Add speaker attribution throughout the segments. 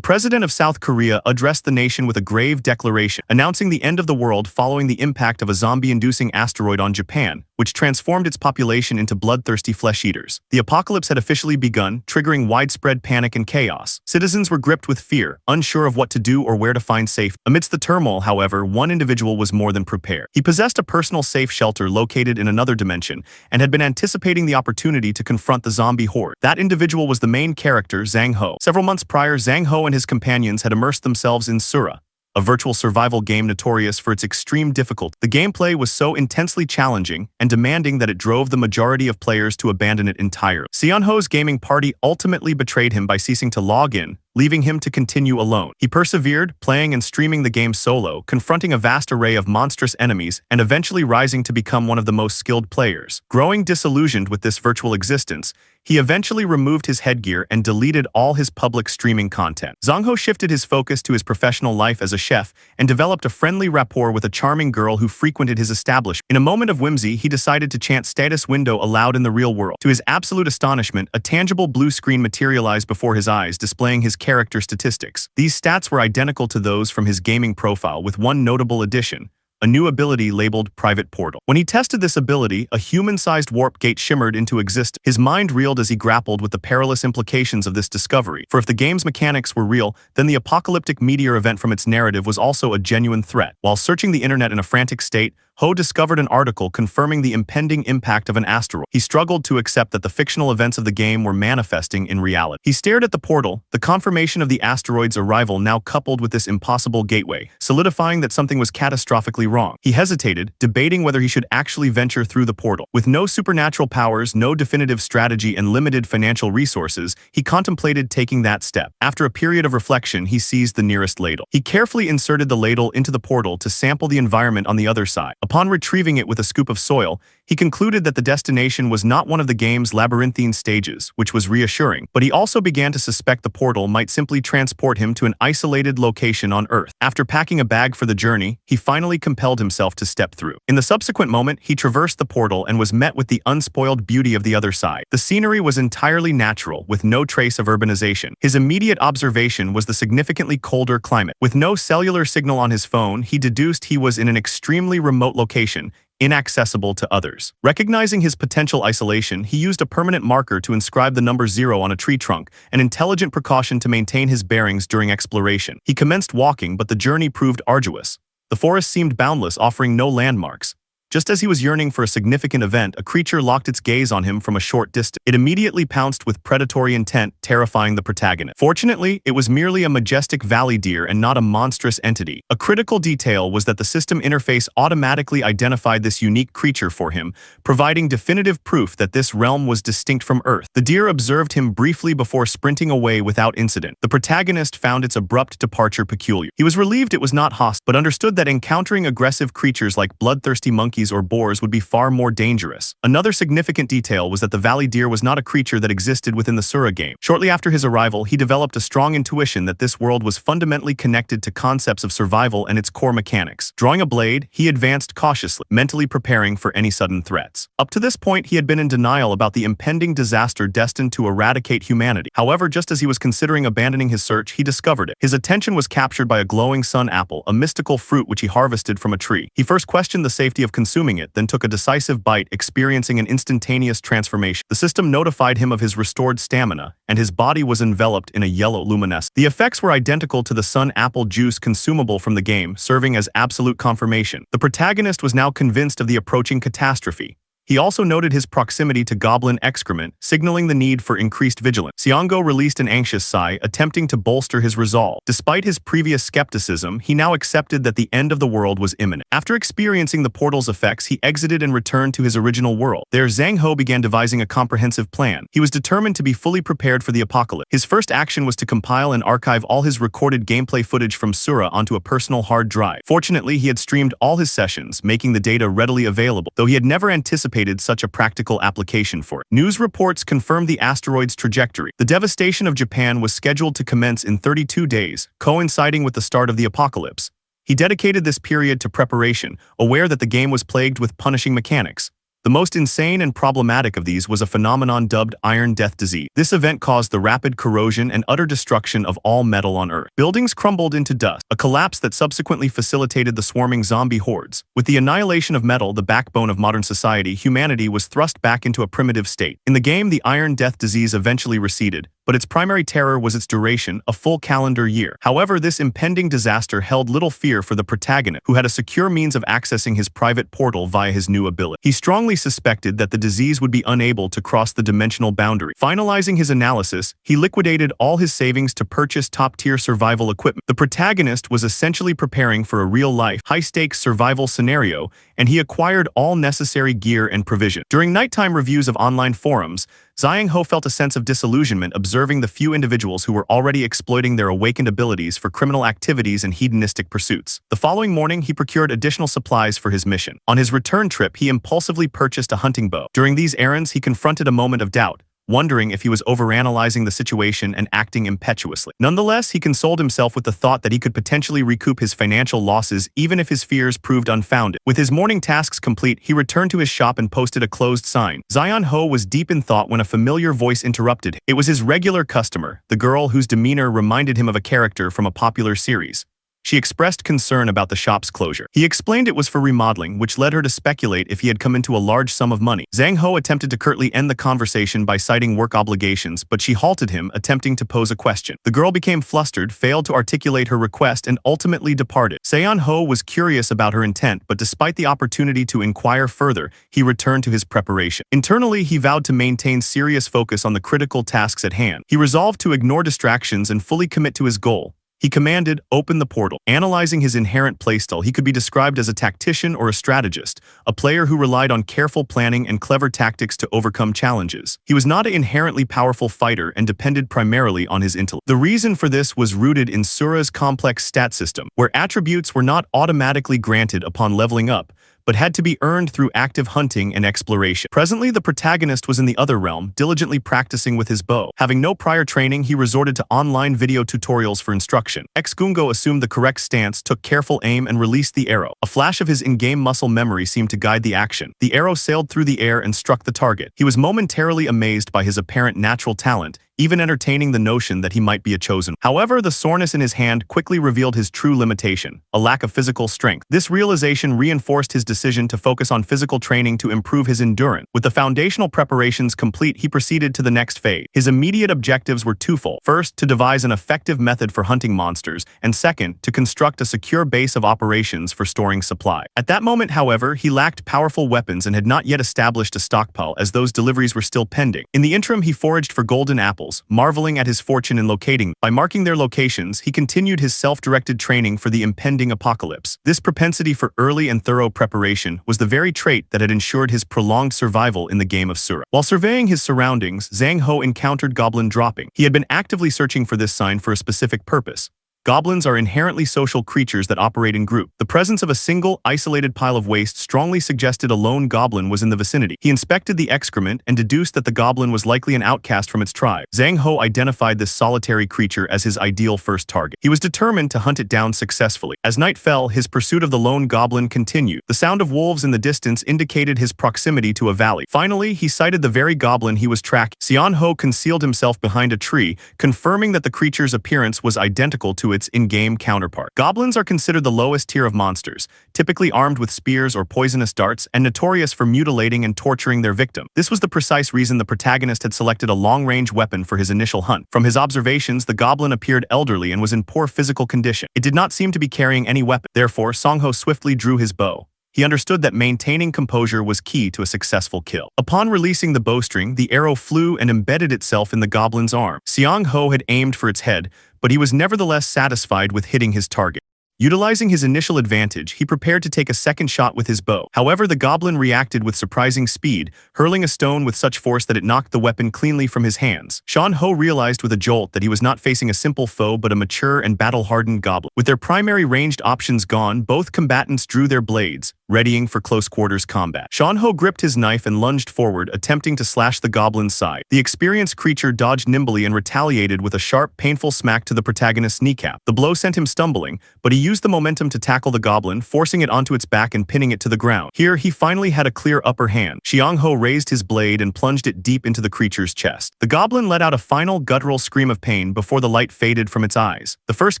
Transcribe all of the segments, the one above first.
Speaker 1: The president of South Korea addressed the nation with a grave declaration, announcing the end of the world following the impact of a zombie-inducing asteroid on Japan, which transformed its population into bloodthirsty flesh-eaters. The apocalypse had officially begun, triggering widespread panic and chaos. Citizens were gripped with fear, unsure of what to do or where to find safety. Amidst the turmoil, however, one individual was more than prepared. He possessed a personal safe shelter located in another dimension and had been anticipating the opportunity to confront the zombie horde. That individual was the main character, Zhang Ho. Several months prior, Zhang Ho and his companions had immersed themselves in Asura, a virtual survival game notorious for its extreme difficulty. The gameplay was so intensely challenging and demanding that it drove the majority of players to abandon it entirely. Seon Ho's gaming party ultimately betrayed him by ceasing to log in, leaving him to continue alone. He persevered, playing and streaming the game solo, confronting a vast array of monstrous enemies and eventually rising to become one of the most skilled players. Growing disillusioned with this virtual existence, he eventually removed his headgear and deleted all his public streaming content. Zhang Ho shifted his focus to his professional life as a chef and developed a friendly rapport with a charming girl who frequented his establishment. In a moment of whimsy, he decided to chant status window aloud in the real world. To his absolute astonishment, a tangible blue screen materialized before his eyes, displaying his character statistics. These stats were identical to those from his gaming profile, with one notable addition: a new ability labeled Private Portal. When he tested this ability, a human-sized warp gate shimmered into existence. His mind reeled as he grappled with the perilous implications of this discovery, for if the game's mechanics were real, then the apocalyptic meteor event from its narrative was also a genuine threat. While searching the internet in a frantic state, Ho discovered an article confirming the impending impact of an asteroid. He struggled to accept that the fictional events of the game were manifesting in reality. He stared at the portal, the confirmation of the asteroid's arrival now coupled with this impossible gateway, solidifying that something was catastrophically wrong. He hesitated, debating whether he should actually venture through the portal. With no supernatural powers, no definitive strategy, and limited financial resources, he contemplated taking that step. After a period of reflection, he seized the nearest ladle. He carefully inserted the ladle into the portal to sample the environment on the other side. Upon retrieving it with a scoop of soil, he concluded that the destination was not one of the game's labyrinthine stages, which was reassuring, but he also began to suspect the portal might simply transport him to an isolated location on Earth. After packing a bag for the journey, he finally compelled himself to step through. In the subsequent moment, he traversed the portal and was met with the unspoiled beauty of the other side. The scenery was entirely natural, with no trace of urbanization. His immediate observation was the significantly colder climate. With no cellular signal on his phone, he deduced he was in an extremely remote location, inaccessible to others. Recognizing his potential isolation, he used a permanent marker to inscribe the number 0 on a tree trunk, an intelligent precaution to maintain his bearings during exploration. He commenced walking, but the journey proved arduous. The forest seemed boundless, offering no landmarks. Just as he was yearning for a significant event, a creature locked its gaze on him from a short distance. It immediately pounced with predatory intent, terrifying the protagonist. Fortunately, it was merely a majestic valley deer and not a monstrous entity. A critical detail was that the system interface automatically identified this unique creature for him, providing definitive proof that this realm was distinct from Earth. The deer observed him briefly before sprinting away without incident. The protagonist found its abrupt departure peculiar. He was relieved it was not hostile, but understood that encountering aggressive creatures like bloodthirsty monkeys or boars would be far more dangerous. Another significant detail was that the valley deer was not a creature that existed within the Asura game. Shortly after his arrival, he developed a strong intuition that this world was fundamentally connected to concepts of survival and its core mechanics. Drawing a blade, he advanced cautiously, mentally preparing for any sudden threats. Up to this point, he had been in denial about the impending disaster destined to eradicate humanity. However, just as he was considering abandoning his search, he discovered it. His attention was captured by a glowing sun apple, a mystical fruit which he harvested from a tree. He first questioned the safety of consuming it, then took a decisive bite, experiencing an instantaneous transformation. The system notified him of his restored stamina, and his body was enveloped in a yellow luminescence. The effects were identical to the sun apple juice consumable from the game, serving as absolute confirmation. The protagonist was now convinced of the approaching catastrophe. He also noted his proximity to goblin excrement, signaling the need for increased vigilance. Siongo released an anxious sigh, attempting to bolster his resolve. Despite his previous skepticism, he now accepted that the end of the world was imminent. After experiencing the portal's effects, he exited and returned to his original world. There, Zhang Ho began devising a comprehensive plan. He was determined to be fully prepared for the apocalypse. His first action was to compile and archive all his recorded gameplay footage from Asura onto a personal hard drive. Fortunately, he had streamed all his sessions, making the data readily available, though he had never anticipated such a practical application for it. News reports confirmed the asteroid's trajectory. The devastation of Japan was scheduled to commence in 32 days, coinciding with the start of the apocalypse. He dedicated this period to preparation, aware that the game was plagued with punishing mechanics. The most insane and problematic of these was a phenomenon dubbed Iron Death Disease. This event caused the rapid corrosion and utter destruction of all metal on Earth. Buildings crumbled into dust, a collapse that subsequently facilitated the swarming zombie hordes. With the annihilation of metal, the backbone of modern society, humanity was thrust back into a primitive state. In the game, the Iron Death Disease eventually receded, but its primary terror was its duration, a full calendar year. However, this impending disaster held little fear for the protagonist, who had a secure means of accessing his private portal via his new ability. He strongly suspected that the disease would be unable to cross the dimensional boundary. Finalizing his analysis, he liquidated all his savings to purchase top-tier survival equipment. The protagonist was essentially preparing for a real-life, high-stakes survival scenario, and he acquired all necessary gear and provision. During nighttime reviews of online forums, Zhang Ho felt a sense of disillusionment observing the few individuals who were already exploiting their awakened abilities for criminal activities and hedonistic pursuits. The following morning, he procured additional supplies for his mission. On his return trip, he impulsively purchased a hunting bow. During these errands, he confronted a moment of doubt, wondering if he was overanalyzing the situation and acting impetuously. Nonetheless, he consoled himself with the thought that he could potentially recoup his financial losses even if his fears proved unfounded. With his morning tasks complete, he returned to his shop and posted a closed sign. Zion Ho was deep in thought when a familiar voice interrupted him. It was his regular customer, the girl whose demeanor reminded him of a character from a popular series. She expressed concern about the shop's closure. He explained it was for remodeling, which led her to speculate if he had come into a large sum of money. Zhang Ho attempted to curtly end the conversation by citing work obligations, but she halted him, attempting to pose a question. The girl became flustered, failed to articulate her request, and ultimately departed. Seon Ho was curious about her intent, but despite the opportunity to inquire further, he returned to his preparation. Internally, he vowed to maintain serious focus on the critical tasks at hand. He resolved to ignore distractions and fully commit to his goal. He commanded, "Open the portal." Analyzing his inherent playstyle, he could be described as a tactician or a strategist, a player who relied on careful planning and clever tactics to overcome challenges. He was not an inherently powerful fighter and depended primarily on his intellect. The reason for this was rooted in Sura's complex stat system, where attributes were not automatically granted upon leveling up, but had to be earned through active hunting and exploration. Presently, the protagonist was in the other realm, diligently practicing with his bow. Having no prior training, he resorted to online video tutorials for instruction. Ex-Gungo assumed the correct stance, took careful aim, and released the arrow. A flash of his in-game muscle memory seemed to guide the action. The arrow sailed through the air and struck the target. He was momentarily amazed by his apparent natural talent, even entertaining the notion that he might be a chosen. However, the soreness in his hand quickly revealed his true limitation, a lack of physical strength. This realization reinforced his decision to focus on physical training to improve his endurance. With the foundational preparations complete, he proceeded to the next phase. His immediate objectives were twofold. First, to devise an effective method for hunting monsters, and second, to construct a secure base of operations for storing supply. At that moment, however, he lacked powerful weapons and had not yet established a stockpile, as those deliveries were still pending. In the interim, he foraged for golden apples, marveling at his fortune in locating them. By marking their locations, he continued his self-directed training for the impending apocalypse. This propensity for early and thorough preparation was the very trait that had ensured his prolonged survival in the game of Sura. While surveying his surroundings, Zhang Ho encountered goblin dropping. He had been actively searching for this sign for a specific purpose. Goblins are inherently social creatures that operate in group. The presence of a single, isolated pile of waste strongly suggested a lone goblin was in the vicinity. He inspected the excrement and deduced that the goblin was likely an outcast from its tribe. Zhang Ho identified this solitary creature as his ideal first target. He was determined to hunt it down successfully. As night fell, his pursuit of the lone goblin continued. The sound of wolves in the distance indicated his proximity to a valley. Finally, he sighted the very goblin he was tracking. Seon Ho concealed himself behind a tree, confirming that the creature's appearance was identical to its in-game counterpart. Goblins are considered the lowest tier of monsters, typically armed with spears or poisonous darts, and notorious for mutilating and torturing their victim. This was the precise reason the protagonist had selected a long-range weapon for his initial hunt. From his observations, the goblin appeared elderly and was in poor physical condition. It did not seem to be carrying any weapon. Therefore, Song Ho swiftly drew his bow. He understood that maintaining composure was key to a successful kill. Upon releasing the bowstring, the arrow flew and embedded itself in the goblin's arm. Seong Ho had aimed for its head, but he was nevertheless satisfied with hitting his target. Utilizing his initial advantage, he prepared to take a second shot with his bow. However, the goblin reacted with surprising speed, hurling a stone with such force that it knocked the weapon cleanly from his hands. Sean Ho realized with a jolt that he was not facing a simple foe but a mature and battle-hardened goblin. With their primary ranged options gone, both combatants drew their blades, readying for close-quarters combat. Sean-ho gripped his knife and lunged forward, attempting to slash the goblin's side. The experienced creature dodged nimbly and retaliated with a sharp, painful smack to the protagonist's kneecap. The blow sent him stumbling, but he used the momentum to tackle the goblin, forcing it onto its back and pinning it to the ground. Here, he finally had a clear upper hand. Xiangho raised his blade and plunged it deep into the creature's chest. The goblin let out a final guttural scream of pain before the light faded from its eyes. The first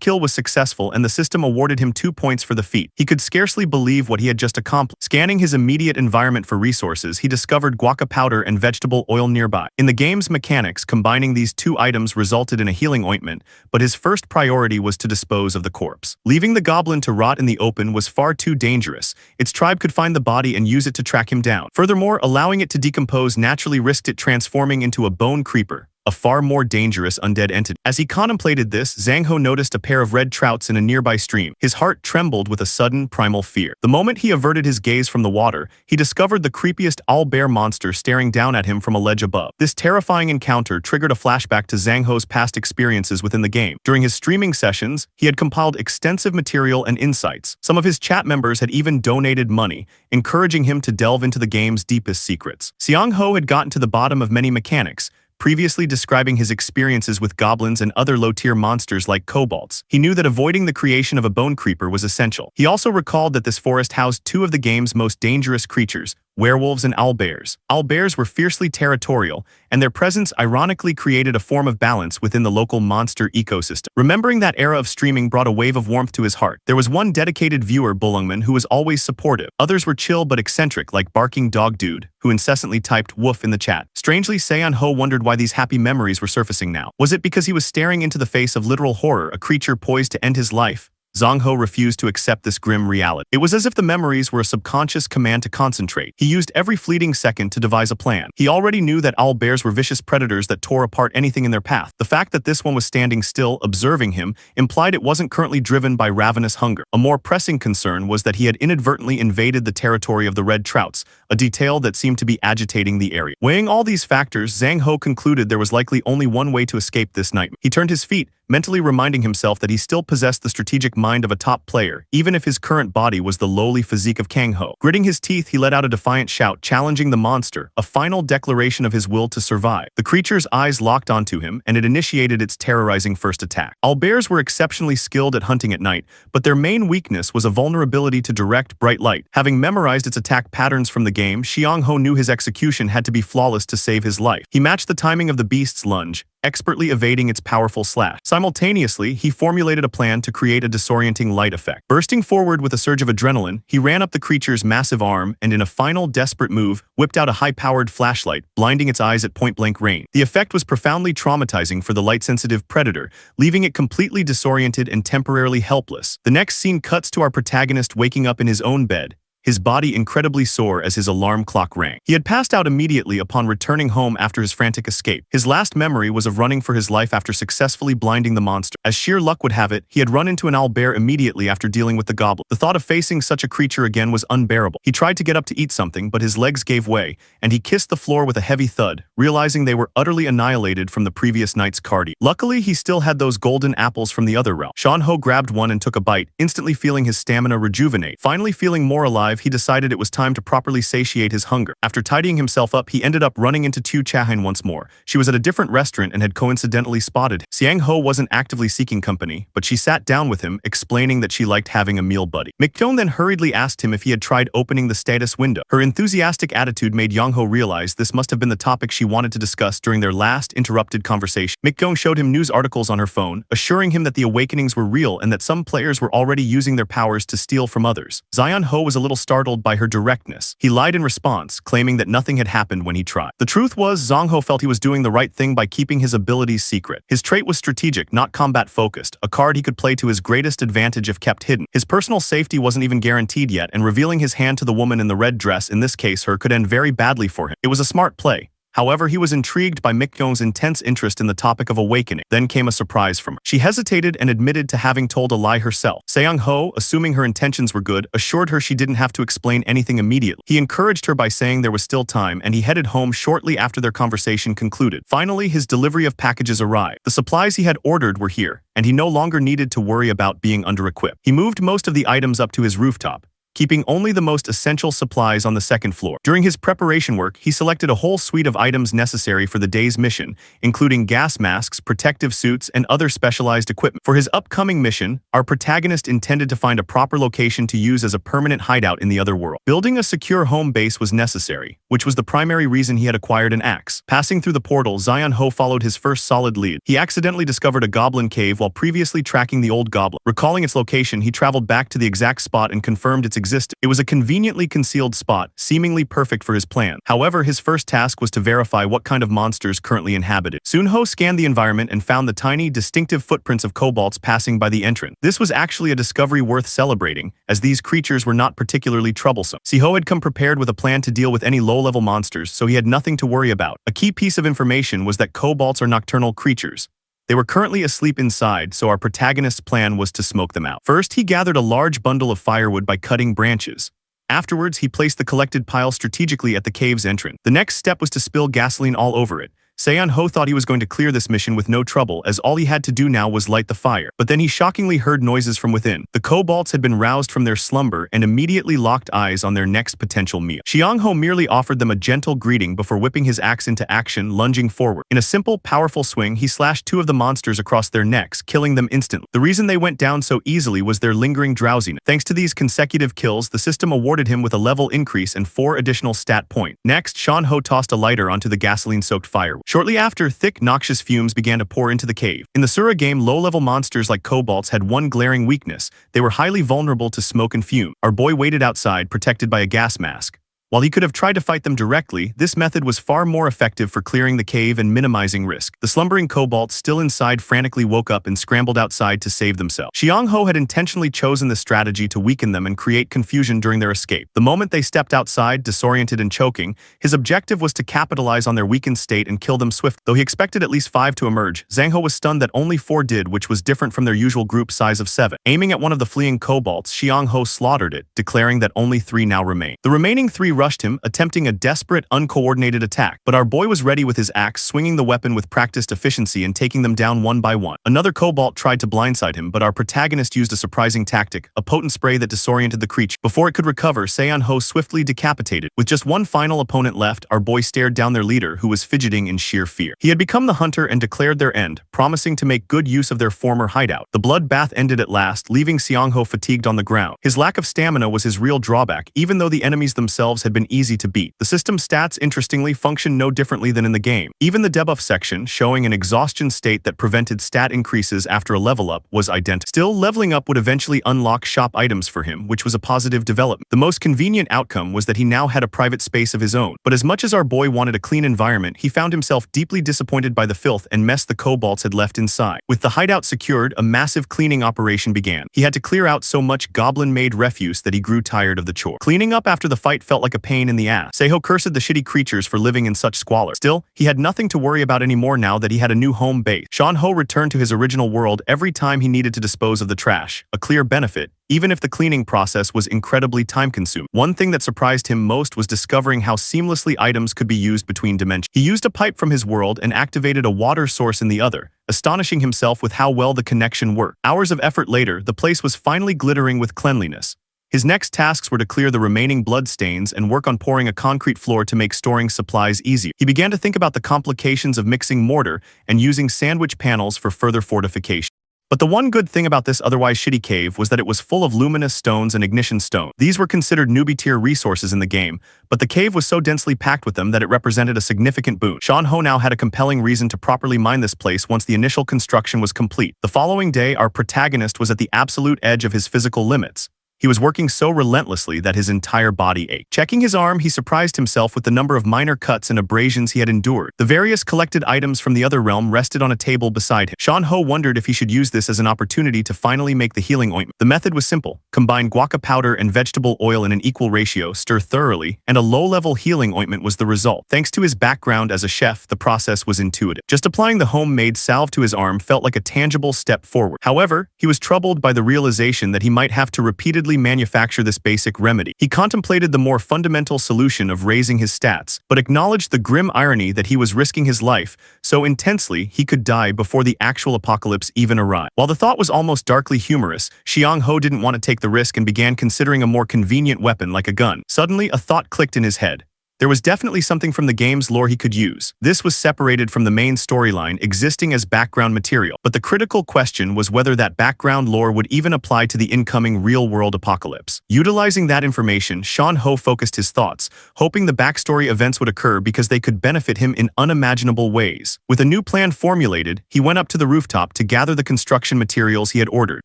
Speaker 1: kill was successful, and the system awarded him 2 points for the feat. He could scarcely believe what he had just accomplished. Scanning his immediate environment for resources, he discovered guaca powder and vegetable oil nearby. In the game's mechanics, combining these 2 items resulted in a healing ointment, but his first priority was to dispose of the corpse. Leaving the goblin to rot in the open was far too dangerous. Its tribe could find the body and use it to track him down. Furthermore, allowing it to decompose naturally risked it transforming into a bone creeper, a far more dangerous undead entity. As he contemplated this, Zhang Ho noticed a pair of red trouts in a nearby stream. His heart trembled with a sudden, primal fear. The moment he averted his gaze from the water, he discovered the creepiest owlbear monster staring down at him from a ledge above. This terrifying encounter triggered a flashback to Zhang Ho's past experiences within the game. During his streaming sessions, he had compiled extensive material and insights. Some of his chat members had even donated money, encouraging him to delve into the game's deepest secrets. Xiang Ho had gotten to the bottom of many mechanics, previously describing his experiences with goblins and other low-tier monsters like kobolds. He knew that avoiding the creation of a bone creeper was essential. He also recalled that this forest housed 2 of the game's most dangerous creatures, werewolves and owlbears. Owlbears were fiercely territorial, and their presence ironically created a form of balance within the local monster ecosystem. Remembering that era of streaming brought a wave of warmth to his heart. There was one dedicated viewer, Bulungman, who was always supportive. Others were chill but eccentric, like Barking Dog Dude, who incessantly typed woof in the chat. Strangely, Seon Ho wondered why these happy memories were surfacing now. Was it because he was staring into the face of literal horror, a creature poised to end his life? Zhang Ho refused to accept this grim reality. It was as if the memories were a subconscious command to concentrate. He used every fleeting second to devise a plan. He already knew that owlbears were vicious predators that tore apart anything in their path. The fact that this one was standing still, observing him, implied it wasn't currently driven by ravenous hunger. A more pressing concern was that he had inadvertently invaded the territory of the red trouts, a detail that seemed to be agitating the area. Weighing all these factors, Zhang Ho concluded there was likely only one way to escape this nightmare. He turned his feet, mentally reminding himself that he still possessed the strategic mind of a top player, even if his current body was the lowly physique of Kang Ho. Gritting his teeth, he let out a defiant shout, challenging the monster, a final declaration of his will to survive. The creature's eyes locked onto him, and it initiated its terrorizing first attack. Owlbears were exceptionally skilled at hunting at night, but their main weakness was a vulnerability to direct, bright light. Having memorized its attack patterns from the game, Xiang Ho knew his execution had to be flawless to save his life. He matched the timing of the beast's lunge, expertly evading its powerful slash. Simultaneously, he formulated a plan to create a disorienting light effect. Bursting forward with a surge of adrenaline, he ran up the creature's massive arm and in a final desperate move, whipped out a high-powered flashlight, blinding its eyes at point-blank range. The effect was profoundly traumatizing for the light-sensitive predator, leaving it completely disoriented and temporarily helpless. The next scene cuts to our protagonist waking up in his own bed, his body incredibly sore as his alarm clock rang. He had passed out immediately upon returning home after his frantic escape. His last memory was of running for his life after successfully blinding the monster. As sheer luck would have it, he had run into an owlbear immediately after dealing with the goblin. The thought of facing such a creature again was unbearable. He tried to get up to eat something, but his legs gave way, and he kissed the floor with a heavy thud, realizing they were utterly annihilated from the previous night's cardio. Luckily, he still had those golden apples from the other realm. Sean Ho grabbed one and took a bite, instantly feeling his stamina rejuvenate. Finally feeling more alive, he decided it was time to properly satiate his hunger. After tidying himself up, he ended up running into Tu Chahan once more. She was at a different restaurant and had coincidentally spotted him. Xiang Ho wasn't actively seeking company, but she sat down with him, explaining that she liked having a meal buddy. Mikkyong then hurriedly asked him if he had tried opening the status window. Her enthusiastic attitude made Yang Ho realize this must have been the topic she wanted to discuss during their last interrupted conversation. Mikkyong showed him news articles on her phone, assuring him that the awakenings were real and that some players were already using their powers to steal from others. Zion Ho was a little startled by her directness. He lied in response, claiming that nothing had happened when he tried. The truth was, Zhang Ho felt he was doing the right thing by keeping his abilities secret. His trait was strategic, not combat-focused, a card he could play to his greatest advantage if kept hidden. His personal safety wasn't even guaranteed yet, and revealing his hand to the woman in the red dress, in this case her, could end very badly for him. It was a smart play. However, he was intrigued by Mikkyong's intense interest in the topic of awakening. Then came a surprise from her. She hesitated and admitted to having told a lie herself. Seong Ho, assuming her intentions were good, assured her she didn't have to explain anything immediately. He encouraged her by saying there was still time, and he headed home shortly after their conversation concluded. Finally, his delivery of packages arrived. The supplies he had ordered were here, and he no longer needed to worry about being under-equipped. He moved most of the items up to his rooftop, keeping only the most essential supplies on the second floor. During his preparation work, he selected a whole suite of items necessary for the day's mission, including gas masks, protective suits, and other specialized equipment. For his upcoming mission, our protagonist intended to find a proper location to use as a permanent hideout in the other world. Building a secure home base was necessary, which was the primary reason he had acquired an axe. Passing through the portal, Zion Ho followed his first solid lead. He accidentally discovered a goblin cave while previously tracking the old goblin. Recalling its location, he traveled back to the exact spot and confirmed its existence. It was a conveniently concealed spot, seemingly perfect for his plan. However, his first task was to verify what kind of monsters currently inhabited. Soon Ho scanned the environment and found the tiny, distinctive footprints of kobolds passing by the entrance. This was actually a discovery worth celebrating, as these creatures were not particularly troublesome. Ho had come prepared with a plan to deal with any low-level monsters, so he had nothing to worry about. A key piece of information was that kobolds are nocturnal creatures. They were currently asleep inside, so our protagonist's plan was to smoke them out. First, he gathered a large bundle of firewood by cutting branches. Afterwards, he placed the collected pile strategically at the cave's entrance. The next step was to spill gasoline all over it. Seon Ho thought he was going to clear this mission with no trouble, as all he had to do now was light the fire. But then he shockingly heard noises from within. The kobolds had been roused from their slumber and immediately locked eyes on their next potential meal. Xiang Ho merely offered them a gentle greeting before whipping his axe into action, lunging forward. In a simple, powerful swing, he slashed two of the monsters across their necks, killing them instantly. The reason they went down so easily was their lingering drowsiness. Thanks to these consecutive kills, the system awarded him with a level increase and 4 additional stat points. Next, Sean Ho tossed a lighter onto the gasoline-soaked firewood. Shortly after, thick, noxious fumes began to pour into the cave. In the Asura game, low-level monsters like kobolds had one glaring weakness: they were highly vulnerable to smoke and fume. Our boy waited outside, protected by a gas mask. While he could have tried to fight them directly, this method was far more effective for clearing the cave and minimizing risk. The slumbering kobolds still inside frantically woke up and scrambled outside to save themselves. Xiang Ho had intentionally chosen this strategy to weaken them and create confusion during their escape. The moment they stepped outside, disoriented and choking, his objective was to capitalize on their weakened state and kill them swiftly. Though he expected at least 5 to emerge, Zhang Ho was stunned that only 4 did, which was different from their usual group size of 7. Aiming at one of the fleeing kobolds, Xiang Ho slaughtered it, declaring that only 3 now remained. The remaining 3 rushed him, attempting a desperate, uncoordinated attack. But our boy was ready with his axe, swinging the weapon with practiced efficiency and taking them down one by one. Another kobold tried to blindside him, but our protagonist used a surprising tactic, a potent spray that disoriented the creature. Before it could recover, Seon Ho swiftly decapitated. With just one final opponent left, our boy stared down their leader, who was fidgeting in sheer fear. He had become the hunter and declared their end, promising to make good use of their former hideout. The bloodbath ended at last, leaving Seong Ho fatigued on the ground. His lack of stamina was his real drawback, even though the enemies themselves had been easy to beat. The system's stats, interestingly, function no differently than in the game. Even the debuff section, showing an exhaustion state that prevented stat increases after a level up, was identical. Still, leveling up would eventually unlock shop items for him, which was a positive development. The most convenient outcome was that he now had a private space of his own. But as much as our boy wanted a clean environment, he found himself deeply disappointed by the filth and mess the kobolds had left inside. With the hideout secured, a massive cleaning operation began. He had to clear out so much goblin-made refuse that he grew tired of the chore. Cleaning up after the fight felt like a pain in the ass. Seho cursed the shitty creatures for living in such squalor. Still, he had nothing to worry about anymore now that he had a new home base. Sean Ho returned to his original world every time he needed to dispose of the trash, a clear benefit, even if the cleaning process was incredibly time-consuming. One thing that surprised him most was discovering how seamlessly items could be used between dimensions. He used a pipe from his world and activated a water source in the other, astonishing himself with how well the connection worked. Hours of effort later, the place was finally glittering with cleanliness. His next tasks were to clear the remaining blood stains and work on pouring a concrete floor to make storing supplies easier. He began to think about the complications of mixing mortar and using sandwich panels for further fortification. But the one good thing about this otherwise shitty cave was that it was full of luminous stones and ignition stone. These were considered newbie-tier resources in the game, but the cave was so densely packed with them that it represented a significant boon. Sean Ho now had a compelling reason to properly mine this place once the initial construction was complete. The following day, our protagonist was at the absolute edge of his physical limits. He was working so relentlessly that his entire body ached. Checking his arm, he surprised himself with the number of minor cuts and abrasions he had endured. The various collected items from the other realm rested on a table beside him. Sean Ho wondered if he should use this as an opportunity to finally make the healing ointment. The method was simple. Combine guaca powder and vegetable oil in an equal ratio, stir thoroughly, and a low-level healing ointment was the result. Thanks to his background as a chef, the process was intuitive. Just applying the homemade salve to his arm felt like a tangible step forward. However, he was troubled by the realization that he might have to repeatedly repeatedly manufacture this basic remedy. He contemplated the more fundamental solution of raising his stats, but acknowledged the grim irony that he was risking his life so intensely he could die before the actual apocalypse even arrived. While the thought was almost darkly humorous, Xiang Ho didn't want to take the risk and began considering a more convenient weapon like a gun. Suddenly, a thought clicked in his head. There was definitely something from the game's lore he could use. This was separated from the main storyline, existing as background material. But the critical question was whether that background lore would even apply to the incoming real-world apocalypse. Utilizing that information, Xiang Ho focused his thoughts, hoping the backstory events would occur because they could benefit him in unimaginable ways. With a new plan formulated, he went up to the rooftop to gather the construction materials he had ordered.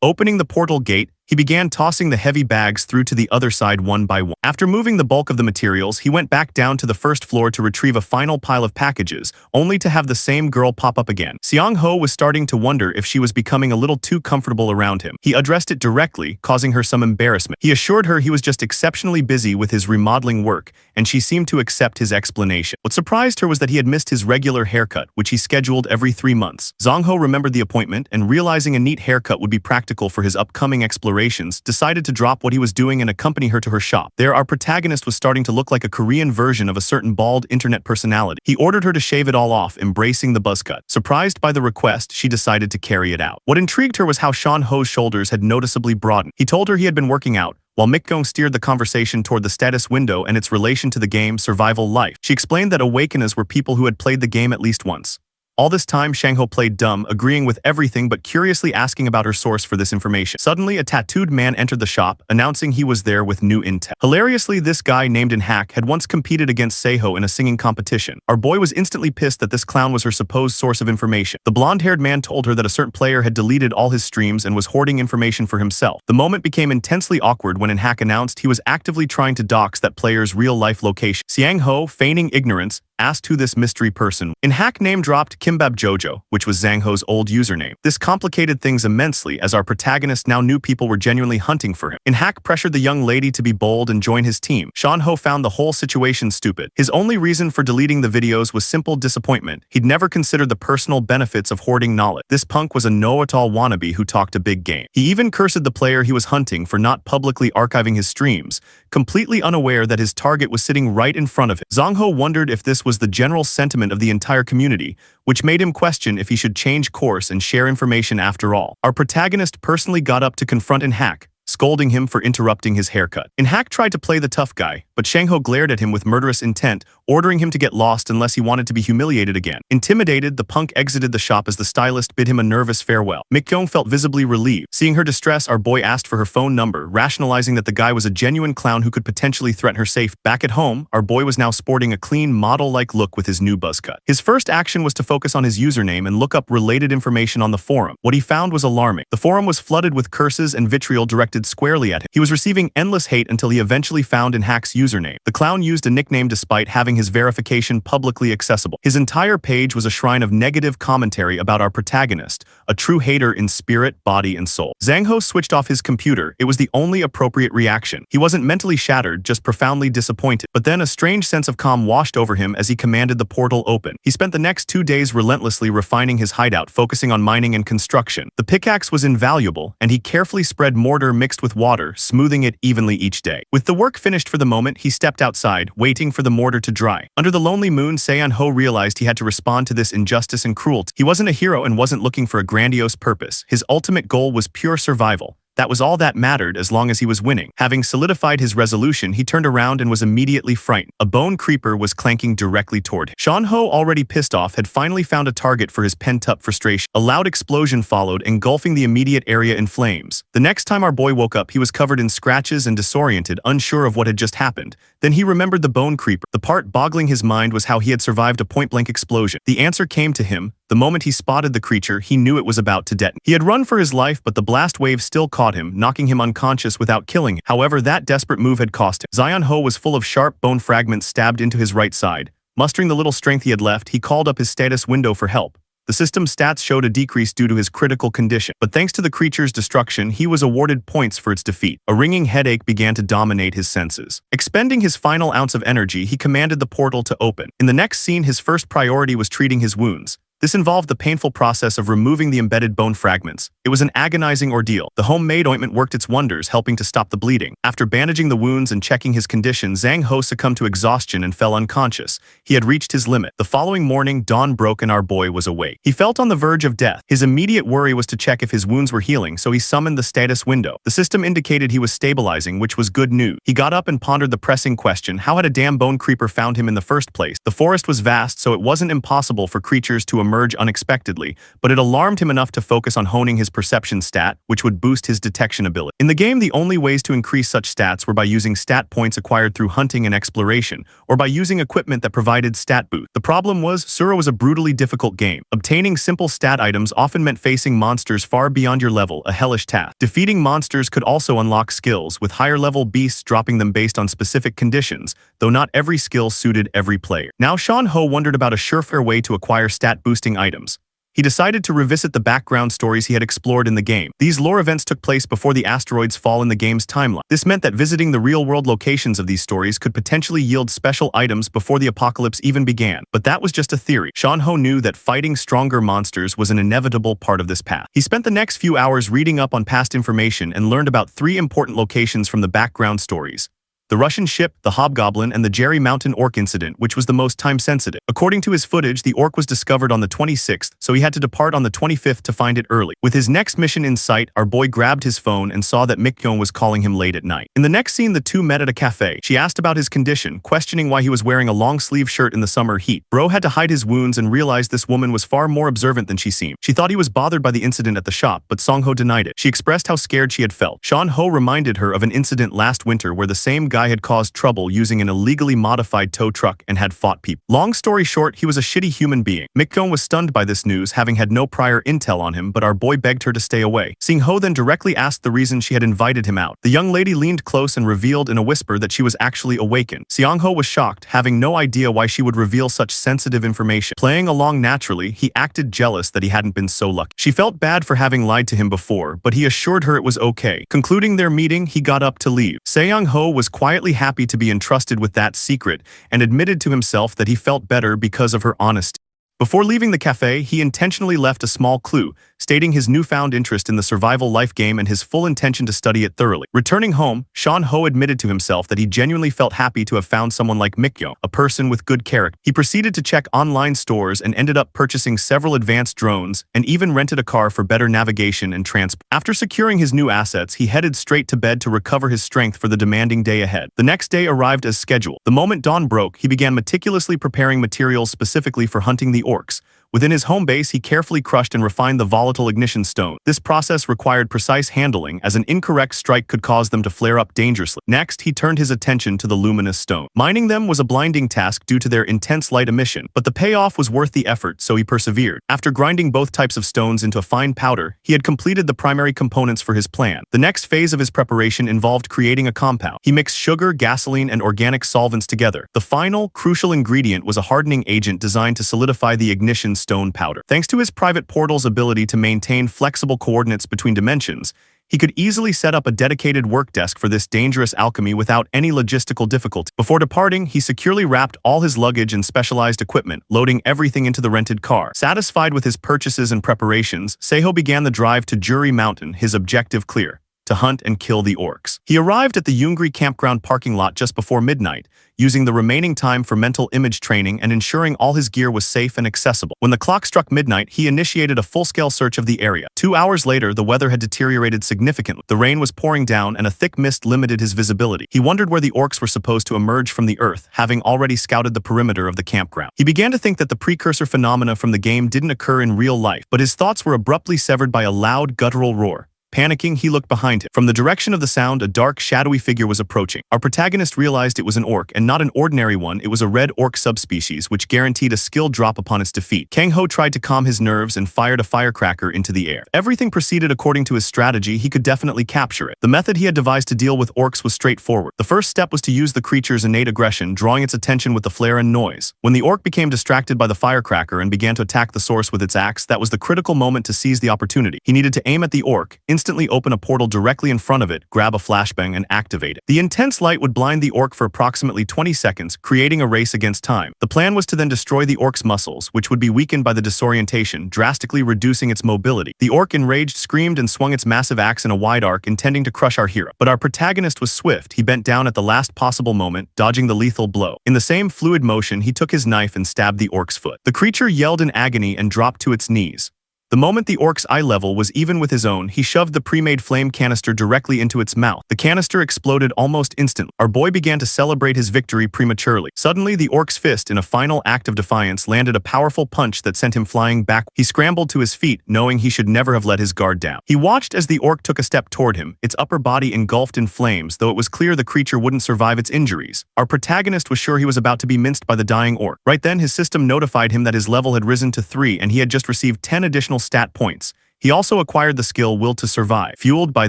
Speaker 1: Opening the portal gate, he began tossing the heavy bags through to the other side one by one. After moving the bulk of the materials, he went back down to the first floor to retrieve a final pile of packages, only to have the same girl pop up again. Xiang Ho was starting to wonder if she was becoming a little too comfortable around him. He addressed it directly, causing her some embarrassment. He assured her he was just exceptionally busy with his remodeling work, and she seemed to accept his explanation. What surprised her was that he had missed his regular haircut, which he scheduled every 3 months. Xiang Ho remembered the appointment, and realizing a neat haircut would be practical for his upcoming explorations, decided to drop what he was doing and accompany her to her shop. There, our protagonist was starting to look like a Korean version of a certain bald internet personality. He ordered her to shave it all off, embracing the buzz cut. Surprised by the request, she decided to carry it out. What intrigued her was how Xiang Ho's shoulders had noticeably broadened. He told her he had been working out, while Mikgong steered the conversation toward the status window and its relation to the game Survival Life. She explained that awakeners were people who had played the game at least once. All this time, Xiang Ho played dumb, agreeing with everything but curiously asking about her source for this information. Suddenly, a tattooed man entered the shop, announcing he was there with new intel. Hilariously, this guy named Enhack had once competed against Seiho in a singing competition. Our boy was instantly pissed that this clown was her supposed source of information. The blonde-haired man told her that a certain player had deleted all his streams and was hoarding information for himself. The moment became intensely awkward when Enhack announced he was actively trying to dox that player's real-life location. Xiang Ho, feigning ignorance, asked who this mystery person. Enhack name-dropped Kimbab Jojo, which was Xiang Ho's old username. This complicated things immensely as our protagonist now knew people were genuinely hunting for him. Enhack pressured the young lady to be bold and join his team. Xiang Ho found the whole situation stupid. His only reason for deleting the videos was simple disappointment. He'd never considered the personal benefits of hoarding knowledge. This punk was a know-it-all wannabe who talked a big game. He even cursed the player he was hunting for not publicly archiving his streams, completely unaware that his target was sitting right in front of him. Xiang Ho wondered if this was the general sentiment of the entire community, which made him question if he should change course and share information after all. Our protagonist personally got up to confront Enhack, scolding him for interrupting his haircut. Enhack tried to play the tough guy, but Xiang Ho glared at him with murderous intent, ordering him to get lost unless he wanted to be humiliated again. Intimidated, the punk exited the shop as the stylist bid him a nervous farewell. Mikkyong felt visibly relieved. Seeing her distress, our boy asked for her phone number, rationalizing that the guy was a genuine clown who could potentially threaten her safety. Back at home, our boy was now sporting a clean, model-like look with his new buzz cut. His first action was to focus on his username and look up related information on the forum. What he found was alarming. The forum was flooded with curses and vitriol directed squarely at him. He was receiving endless hate until he eventually found Enhack's username. The clown used a nickname despite having his verification publicly accessible. His entire page was a shrine of negative commentary about our protagonist, a true hater in spirit, body, and soul. Xiang Ho switched off his computer. It was the only appropriate reaction. He wasn't mentally shattered, just profoundly disappointed. But then a strange sense of calm washed over him as he commanded the portal open. He spent the next 2 days relentlessly refining his hideout, focusing on mining and construction. The pickaxe was invaluable, and he carefully spread mortar mixed with water, smoothing it evenly each day. With the work finished for the moment, he stepped outside, waiting for the mortar to dry. Under the lonely moon, Xiang Ho realized he had to respond to this injustice and cruelty. He wasn't a hero and wasn't looking for a grandiose purpose. His ultimate goal was pure survival. That was all that mattered as long as he was winning. Having solidified his resolution, he turned around and was immediately frightened. A bone creeper was clanking directly toward him. Xiang Ho, already pissed off, had finally found a target for his pent-up frustration. A loud explosion followed, engulfing the immediate area in flames. The next time our boy woke up, he was covered in scratches and disoriented, unsure of what had just happened. Then he remembered the bone creeper. The part boggling his mind was how he had survived a point-blank explosion. The answer came to him. The moment he spotted the creature, he knew it was about to detonate. He had run for his life, but the blast wave still caught him, knocking him unconscious without killing him. However, that desperate move had cost him. Xiang Ho was full of sharp bone fragments stabbed into his right side. Mustering the little strength he had left, he called up his status window for help. The system's stats showed a decrease due to his critical condition, but thanks to the creature's destruction, he was awarded points for its defeat. A ringing headache began to dominate his senses. Expending his final ounce of energy, he commanded the portal to open. In the next scene, his first priority was treating his wounds. This involved the painful process of removing the embedded bone fragments. It was an agonizing ordeal. The homemade ointment worked its wonders, helping to stop the bleeding. After bandaging the wounds and checking his condition, Zhang Ho succumbed to exhaustion and fell unconscious. He had reached his limit. The following morning, dawn broke and our boy was awake. He felt on the verge of death. His immediate worry was to check if his wounds were healing, so he summoned the status window. The system indicated he was stabilizing, which was good news. He got up and pondered the pressing question: how had a damn bone creeper found him in the first place? The forest was vast, so it wasn't impossible for creatures to emerge unexpectedly, but it alarmed him enough to focus on honing his perception stat, which would boost his detection ability. In the game, the only ways to increase such stats were by using stat points acquired through hunting and exploration, or by using equipment that provided stat boost. The problem was, Asura was a brutally difficult game. Obtaining simple stat items often meant facing monsters far beyond your level, a hellish task. Defeating monsters could also unlock skills, with higher-level beasts dropping them based on specific conditions, though not every skill suited every player. Now Shan Ho wondered about a surefire way to acquire stat-boosting items. He decided to revisit the background stories he had explored in the game. These lore events took place before the asteroids fall in the game's timeline. This meant that visiting the real-world locations of these stories could potentially yield special items before the apocalypse even began. But that was just a theory. Shan Ho knew that fighting stronger monsters was an inevitable part of this path. He spent the next few hours reading up on past information and learned about 3 important locations from the background stories: the Russian ship, the Hobgoblin, and the Jerry Mountain Orc incident, which was the most time-sensitive. According to his footage, the orc was discovered on the 26th, so he had to depart on the 25th to find it early. With his next mission in sight, our boy grabbed his phone and saw that Mikkyong was calling him late at night. In the next scene, the two met at a cafe. She asked about his condition, questioning why he was wearing a long-sleeve shirt in the summer heat. Bro had to hide his wounds and realized this woman was far more observant than she seemed. She thought he was bothered by the incident at the shop, but Song Ho denied it. She expressed how scared she had felt. Shan Ho reminded her of an incident last winter where the same guy had caused trouble using an illegally modified tow truck and had fought people. Long story short, he was a shitty human being. Mikkyong was stunned by this news, having had no prior intel on him, but our boy begged her to stay away. Sing Ho then directly asked the reason she had invited him out. The young lady leaned close and revealed in a whisper that she was actually awakened. Seong Ho was shocked, having no idea why she would reveal such sensitive information. Playing along naturally, he acted jealous that he hadn't been so lucky. She felt bad for having lied to him before, but he assured her it was okay. Concluding their meeting, he got up to leave. Seong Ho was quietly happy to be entrusted with that secret and admitted to himself that he felt better because of her honesty. Before leaving the cafe, he intentionally left a small clue, stating his newfound interest in the survival life game and his full intention to study it thoroughly. Returning home, Shan Ho admitted to himself that he genuinely felt happy to have found someone like Mikkyong, a person with good character. He proceeded to check online stores and ended up purchasing several advanced drones and even rented a car for better navigation and transport. After securing his new assets, he headed straight to bed to recover his strength for the demanding day ahead. The next day arrived as scheduled. The moment dawn broke, he began meticulously preparing materials specifically for hunting the orcs. Within his home base, he carefully crushed and refined the volatile ignition stone. This process required precise handling, as an incorrect strike could cause them to flare up dangerously. Next, he turned his attention to the luminous stone. Mining them was a blinding task due to their intense light emission, but the payoff was worth the effort, so he persevered. After grinding both types of stones into a fine powder, he had completed the primary components for his plan. The next phase of his preparation involved creating a compound. He mixed sugar, gasoline, and organic solvents together. The final, crucial ingredient was a hardening agent designed to solidify the ignition stone powder. Thanks to his private portal's ability to maintain flexible coordinates between dimensions, he could easily set up a dedicated work desk for this dangerous alchemy without any logistical difficulty. Before departing, he securely wrapped all his luggage and specialized equipment, loading everything into the rented car. Satisfied with his purchases and preparations, Seiho began the drive to Jury Mountain, his objective clear: to hunt and kill the orcs. He arrived at the Yungri campground parking lot just before midnight, using the remaining time for mental image training and ensuring all his gear was safe and accessible. When the clock struck midnight, he initiated a full-scale search of the area. 2 hours later, the weather had deteriorated significantly. The rain was pouring down and a thick mist limited his visibility. He wondered where the orcs were supposed to emerge from the earth, having already scouted the perimeter of the campground. He began to think that the precursor phenomena from the game didn't occur in real life, but his thoughts were abruptly severed by a loud, guttural roar. Panicking, he looked behind him. From the direction of the sound, a dark, shadowy figure was approaching. Our protagonist realized it was an orc, and not an ordinary one. It was a red orc subspecies, which guaranteed a skill drop upon its defeat. Kang Ho tried to calm his nerves and fired a firecracker into the air. Everything proceeded according to his strategy. He could definitely capture it. The method he had devised to deal with orcs was straightforward. The first step was to use the creature's innate aggression, drawing its attention with the flare and noise. When the orc became distracted by the firecracker and began to attack the source with its axe, that was the critical moment to seize the opportunity. He needed to aim at the orc, instantly open a portal directly in front of it, grab a flashbang, and activate it. The intense light would blind the orc for approximately 20 seconds, creating a race against time. The plan was to then destroy the orc's muscles, which would be weakened by the disorientation, drastically reducing its mobility. The orc, enraged, screamed and swung its massive axe in a wide arc, intending to crush our hero. But our protagonist was swift. He bent down at the last possible moment, dodging the lethal blow. In the same fluid motion, he took his knife and stabbed the orc's foot. The creature yelled in agony and dropped to its knees. The moment the orc's eye level was even with his own, he shoved the pre-made flame canister directly into its mouth. The canister exploded almost instantly. Our boy began to celebrate his victory prematurely. Suddenly, the orc's fist, in a final act of defiance, landed a powerful punch that sent him flying back. He scrambled to his feet, knowing he should never have let his guard down. He watched as the orc took a step toward him, its upper body engulfed in flames, though it was clear the creature wouldn't survive its injuries. Our protagonist was sure he was about to be minced by the dying orc. Right then, his system notified him that his level had risen to 3 and he had just received 10 additional stat points. He also acquired the skill Will to Survive. Fueled by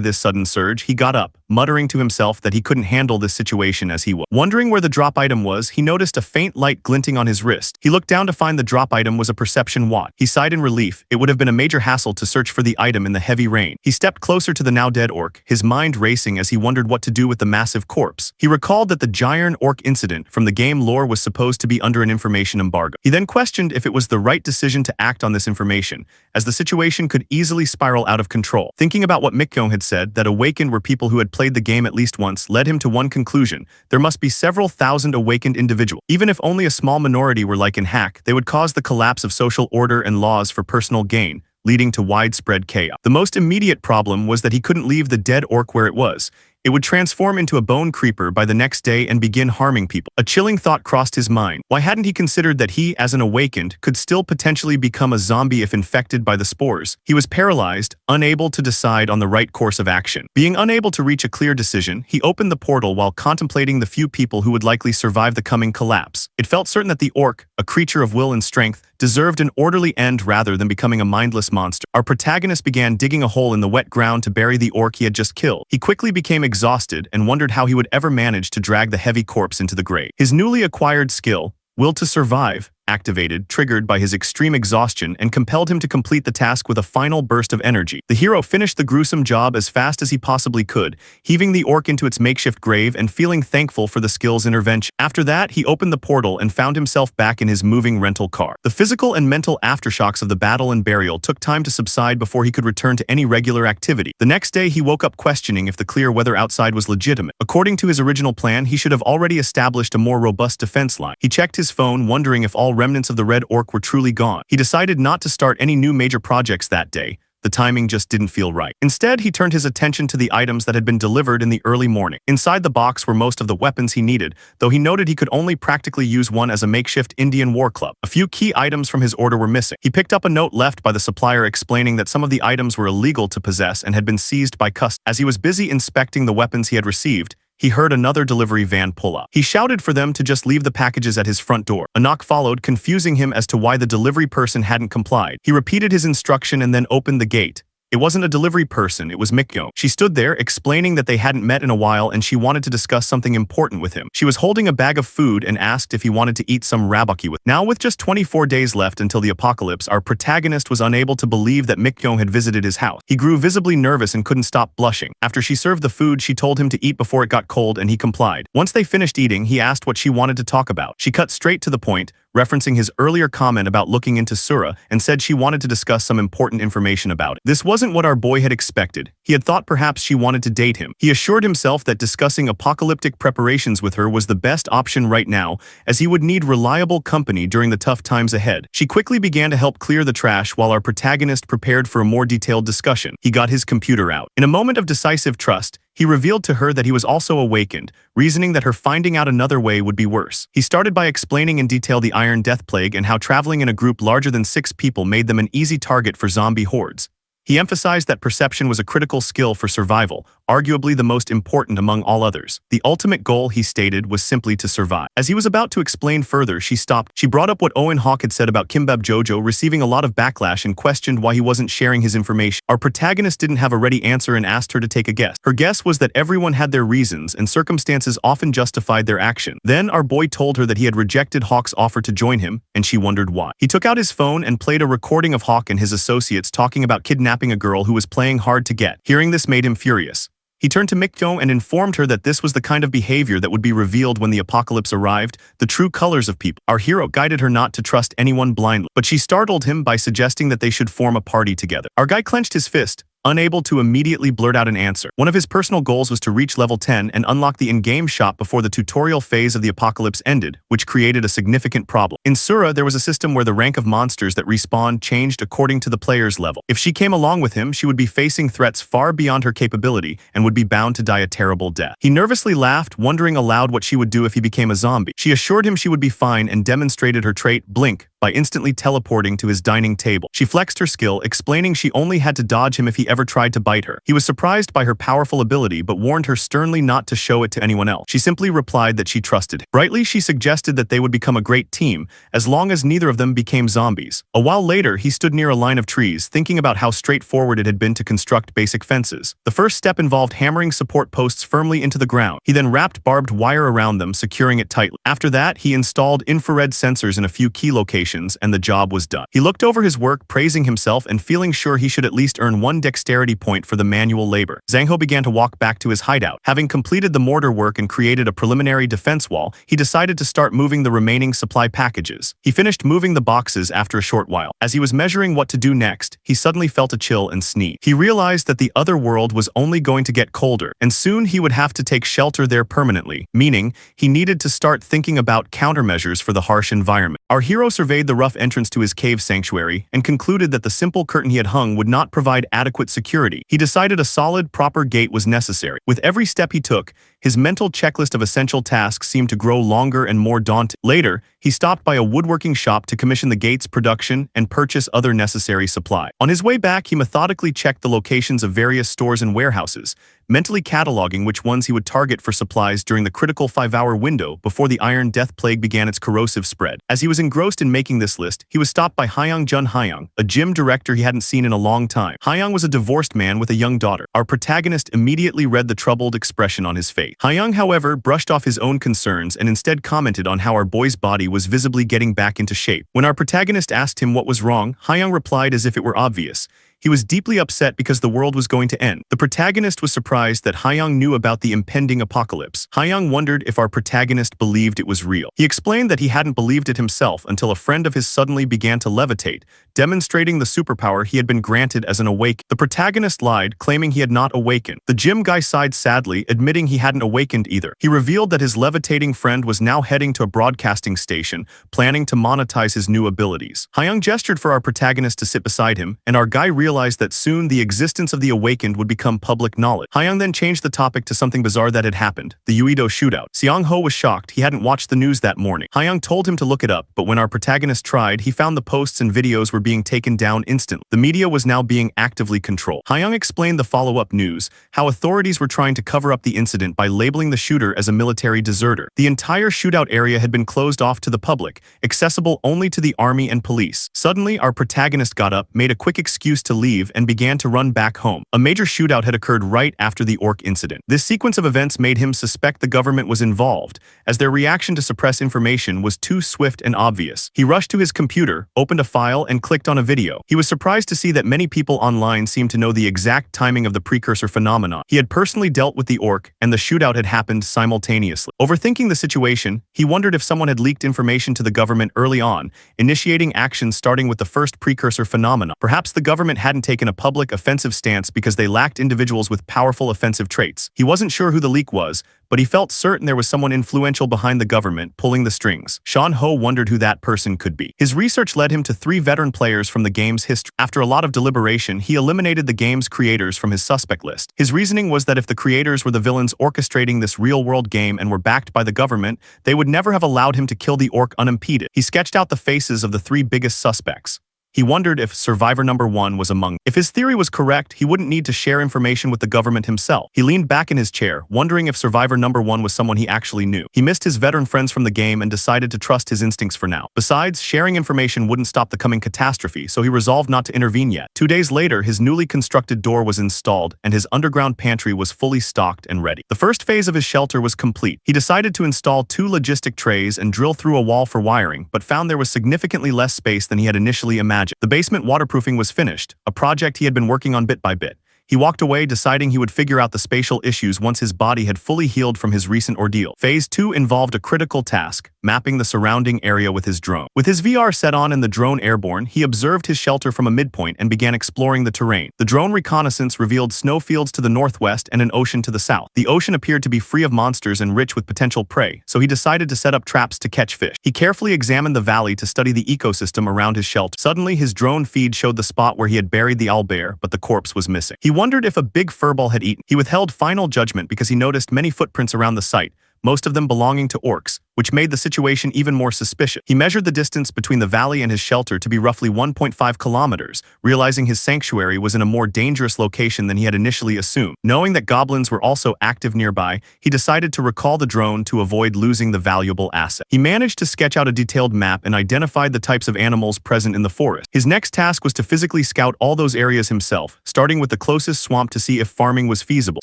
Speaker 1: this sudden surge, he got up, muttering to himself that he couldn't handle this situation as he was. Wondering where the drop item was, he noticed a faint light glinting on his wrist. He looked down to find the drop item was a perception watch. He sighed in relief. It would have been a major hassle to search for the item in the heavy rain. He stepped closer to the now dead orc, his mind racing as he wondered what to do with the massive corpse. He recalled that the giant orc incident from the game lore was supposed to be under an information embargo. He then questioned if it was the right decision to act on this information, as the situation could easily spiral out of control. Thinking about what Mangkyong had said, that awakened were people who had played the game at least once, led him to one conclusion: there must be several thousand awakened individuals. Even if only a small minority were like in Hack, they would cause the collapse of social order and laws for personal gain, leading to widespread chaos. The most immediate problem was that he couldn't leave the dead orc where it was. It would transform into a bone creeper by the next day and begin harming people. A chilling thought crossed his mind. Why hadn't he considered that he, as an awakened, could still potentially become a zombie if infected by the spores? He was paralyzed, unable to decide on the right course of action. Being unable to reach a clear decision, he opened the portal while contemplating the few people who would likely survive the coming collapse. It felt certain that the orc, a creature of will and strength, deserved an orderly end rather than becoming a mindless monster. Our protagonist began digging a hole in the wet ground to bury the orc he had just killed. He quickly became exhausted and wondered how he would ever manage to drag the heavy corpse into the grave. His newly acquired skill, Will to Survive, activated, triggered by his extreme exhaustion, and compelled him to complete the task with a final burst of energy. The hero finished the gruesome job as fast as he possibly could, heaving the orc into its makeshift grave and feeling thankful for the skill's intervention. After that, he opened the portal and found himself back in his moving rental car. The physical and mental aftershocks of the battle and burial took time to subside before he could return to any regular activity. The next day, he woke up questioning if the clear weather outside was legitimate. According to his original plan, he should have already established a more robust defense line. He checked his phone, wondering if all remnants of the red orc were truly gone. He decided not to start any new major projects that day. The timing just didn't feel right. Instead, he turned his attention to the items that had been delivered in the early morning. Inside the box were most of the weapons he needed, though he noted he could only practically use one as a makeshift Indian war club. A few key items from his order were missing. He picked up a note left by the supplier explaining that some of the items were illegal to possess and had been seized by customs. As he was busy inspecting the weapons he had received, he heard another delivery van pull up. He shouted for them to just leave the packages at his front door. A knock followed, confusing him as to why the delivery person hadn't complied. He repeated his instruction and then opened the gate. It wasn't a delivery person, it was Mangkyong. She stood there, explaining that they hadn't met in a while and she wanted to discuss something important with him. She was holding a bag of food and asked if he wanted to eat some rabbaki with. Now, with just 24 days left until the apocalypse, our protagonist was unable to believe that Mangkyong had visited his house. He grew visibly nervous and couldn't stop blushing. After she served the food, she told him to eat before it got cold and he complied. Once they finished eating, he asked what she wanted to talk about. She cut straight to the point, referencing his earlier comment about looking into Asura, and said she wanted to discuss some important information about it. This wasn't what our boy had expected. He had thought perhaps she wanted to date him. He assured himself that discussing apocalyptic preparations with her was the best option right now, as he would need reliable company during the tough times ahead. She quickly began to help clear the trash while our protagonist prepared for a more detailed discussion. He got his computer out. In a moment of decisive trust, he revealed to her that he was also awakened, reasoning that her finding out another way would be worse. He started by explaining in detail the Iron Death Plague and how traveling in a group larger than 6 people made them an easy target for zombie hordes. He emphasized that perception was a critical skill for survival, arguably the most important among all others. The ultimate goal, he stated, was simply to survive. As he was about to explain further, she stopped. She brought up what Owen Hawk had said about Kimbab Jojo receiving a lot of backlash and questioned why he wasn't sharing his information. Our protagonist didn't have a ready answer and asked her to take a guess. Her guess was that everyone had their reasons and circumstances often justified their action. Then our boy told her that he had rejected Hawk's offer to join him, and she wondered why. He took out his phone and played a recording of Hawk and his associates talking about kidnapping a girl who was playing hard to get. Hearing this made him furious. He turned to Mikko and informed her that this was the kind of behavior that would be revealed when the apocalypse arrived, the true colors of people. Our hero guided her not to trust anyone blindly, but she startled him by suggesting that they should form a party together. Our guy clenched his fist, unable to immediately blurt out an answer. One of his personal goals was to reach level 10 and unlock the in-game shop before the tutorial phase of the apocalypse ended, which created a significant problem. In Asura, there was a system where the rank of monsters that respawned changed according to the player's level. If she came along with him, she would be facing threats far beyond her capability and would be bound to die a terrible death. He nervously laughed, wondering aloud what she would do if he became a zombie. She assured him she would be fine and demonstrated her trait, Blink, by instantly teleporting to his dining table. She flexed her skill, explaining she only had to dodge him if he ever tried to bite her. He was surprised by her powerful ability but warned her sternly not to show it to anyone else. She simply replied that she trusted him. Brightly, she suggested that they would become a great team, as long as neither of them became zombies. A while later, he stood near a line of trees, thinking about how straightforward it had been to construct basic fences. The first step involved hammering support posts firmly into the ground. He then wrapped barbed wire around them, securing it tightly. After that, he installed infrared sensors in a few key locations, and the job was done. He looked over his work, praising himself and feeling sure he should at least earn one dexterity point for the manual labor. Zhang Ho began to walk back to his hideout. Having completed the mortar work and created a preliminary defense wall, he decided to start moving the remaining supply packages. He finished moving the boxes after a short while. As he was measuring what to do next, he suddenly felt a chill and sneeze. He realized that the other world was only going to get colder, and soon he would have to take shelter there permanently, meaning he needed to start thinking about countermeasures for the harsh environment. Our hero surveyed the rough entrance to his cave sanctuary and concluded that the simple curtain he had hung would not provide adequate security. He decided a solid, proper gate was necessary. With every step he took, his mental checklist of essential tasks seemed to grow longer and more daunting. Later, he stopped by a woodworking shop to commission the gate's production and purchase other necessary supply. On his way back, he methodically checked the locations of various stores and warehouses, mentally cataloging which ones he would target for supplies during the critical 5-hour window before the Iron Death Plague began its corrosive spread. As he was engrossed in making this list, he was stopped by Hyung Jun Hyung, a gym director he hadn't seen in a long time. Hyung was a divorced man with a young daughter. Our protagonist immediately read the troubled expression on his face. Hyung, however, brushed off his own concerns and instead commented on how our boy's body was visibly getting back into shape. When our protagonist asked him what was wrong, Hyung replied as if it were obvious. He was deeply upset because the world was going to end. The protagonist was surprised that Hyung knew about the impending apocalypse. Hyung wondered if our protagonist believed it was real. He explained that he hadn't believed it himself until a friend of his suddenly began to levitate, demonstrating the superpower he had been granted as an awakened. The protagonist lied, claiming he had not awakened. The gym guy sighed sadly, admitting he hadn't awakened either. He revealed that his levitating friend was now heading to a broadcasting station, planning to monetize his new abilities. Hyung gestured for our protagonist to sit beside him, and our guy realized that soon the existence of the awakened would become public knowledge. Hyung then changed the topic to something bizarre that had happened, the Uido shootout. Seong Ho was shocked. He hadn't watched the news that morning. Hyung told him to look it up, but when our protagonist tried, he found the posts and videos were being taken down instantly. The media was now being actively controlled. Hyung explained the follow-up news, how authorities were trying to cover up the incident by labeling the shooter as a military deserter. The entire shootout area had been closed off to the public, accessible only to the army and police. Suddenly, our protagonist got up, made a quick excuse to leave, and began to run back home. A major shootout had occurred right after the orc incident. This sequence of events made him suspect the government was involved, as their reaction to suppress information was too swift and obvious. He rushed to his computer, opened a file, and clicked on a video. He was surprised to see that many people online seemed to know the exact timing of the precursor phenomenon. He had personally dealt with the orc, and the shootout had happened simultaneously. Overthinking the situation, he wondered if someone had leaked information to the government early on, initiating action starting with the first precursor phenomenon. Perhaps the government hadn't taken a public offensive stance because they lacked individuals with powerful offensive traits. He wasn't sure who the leak was, but he felt certain there was someone influential behind the government pulling the strings. Sean Ho wondered who that person could be. His research led him to 3 veteran players from the game's history. After a lot of deliberation, he eliminated the game's creators from his suspect list. His reasoning was that if the creators were the villains orchestrating this real-world game and were backed by the government, they would never have allowed him to kill the orc unimpeded. He sketched out the faces of the 3 biggest suspects. He wondered if survivor number 1 was among them. If his theory was correct, he wouldn't need to share information with the government himself. He leaned back in his chair, wondering if survivor number 1 was someone he actually knew. He missed his veteran friends from the game and decided to trust his instincts for now. Besides, sharing information wouldn't stop the coming catastrophe, so he resolved not to intervene yet. 2 days later, his newly constructed door was installed, and his underground pantry was fully stocked and ready. The first phase of his shelter was complete. He decided to install 2 logistic trays and drill through a wall for wiring, but found there was significantly less space than he had initially imagined. The basement waterproofing was finished, a project he had been working on bit by bit. He walked away, deciding he would figure out the spatial issues once his body had fully healed from his recent ordeal. Phase 2 involved a critical task, mapping the surrounding area with his drone. With his VR set on and the drone airborne, he observed his shelter from a midpoint and began exploring the terrain. The drone reconnaissance revealed snowfields to the northwest and an ocean to the south. The ocean appeared to be free of monsters and rich with potential prey, so he decided to set up traps to catch fish. He carefully examined the valley to study the ecosystem around his shelter. Suddenly, his drone feed showed the spot where he had buried the owlbear, but the corpse was missing. He wondered if a big furball had eaten. He withheld final judgment because he noticed many footprints around the site, most of them belonging to orcs, which made the situation even more suspicious. He measured the distance between the valley and his shelter to be roughly 1.5 kilometers, realizing his sanctuary was in a more dangerous location than he had initially assumed. Knowing that goblins were also active nearby, he decided to recall the drone to avoid losing the valuable asset. He managed to sketch out a detailed map and identified the types of animals present in the forest. His next task was to physically scout all those areas himself, starting with the closest swamp to see if farming was feasible.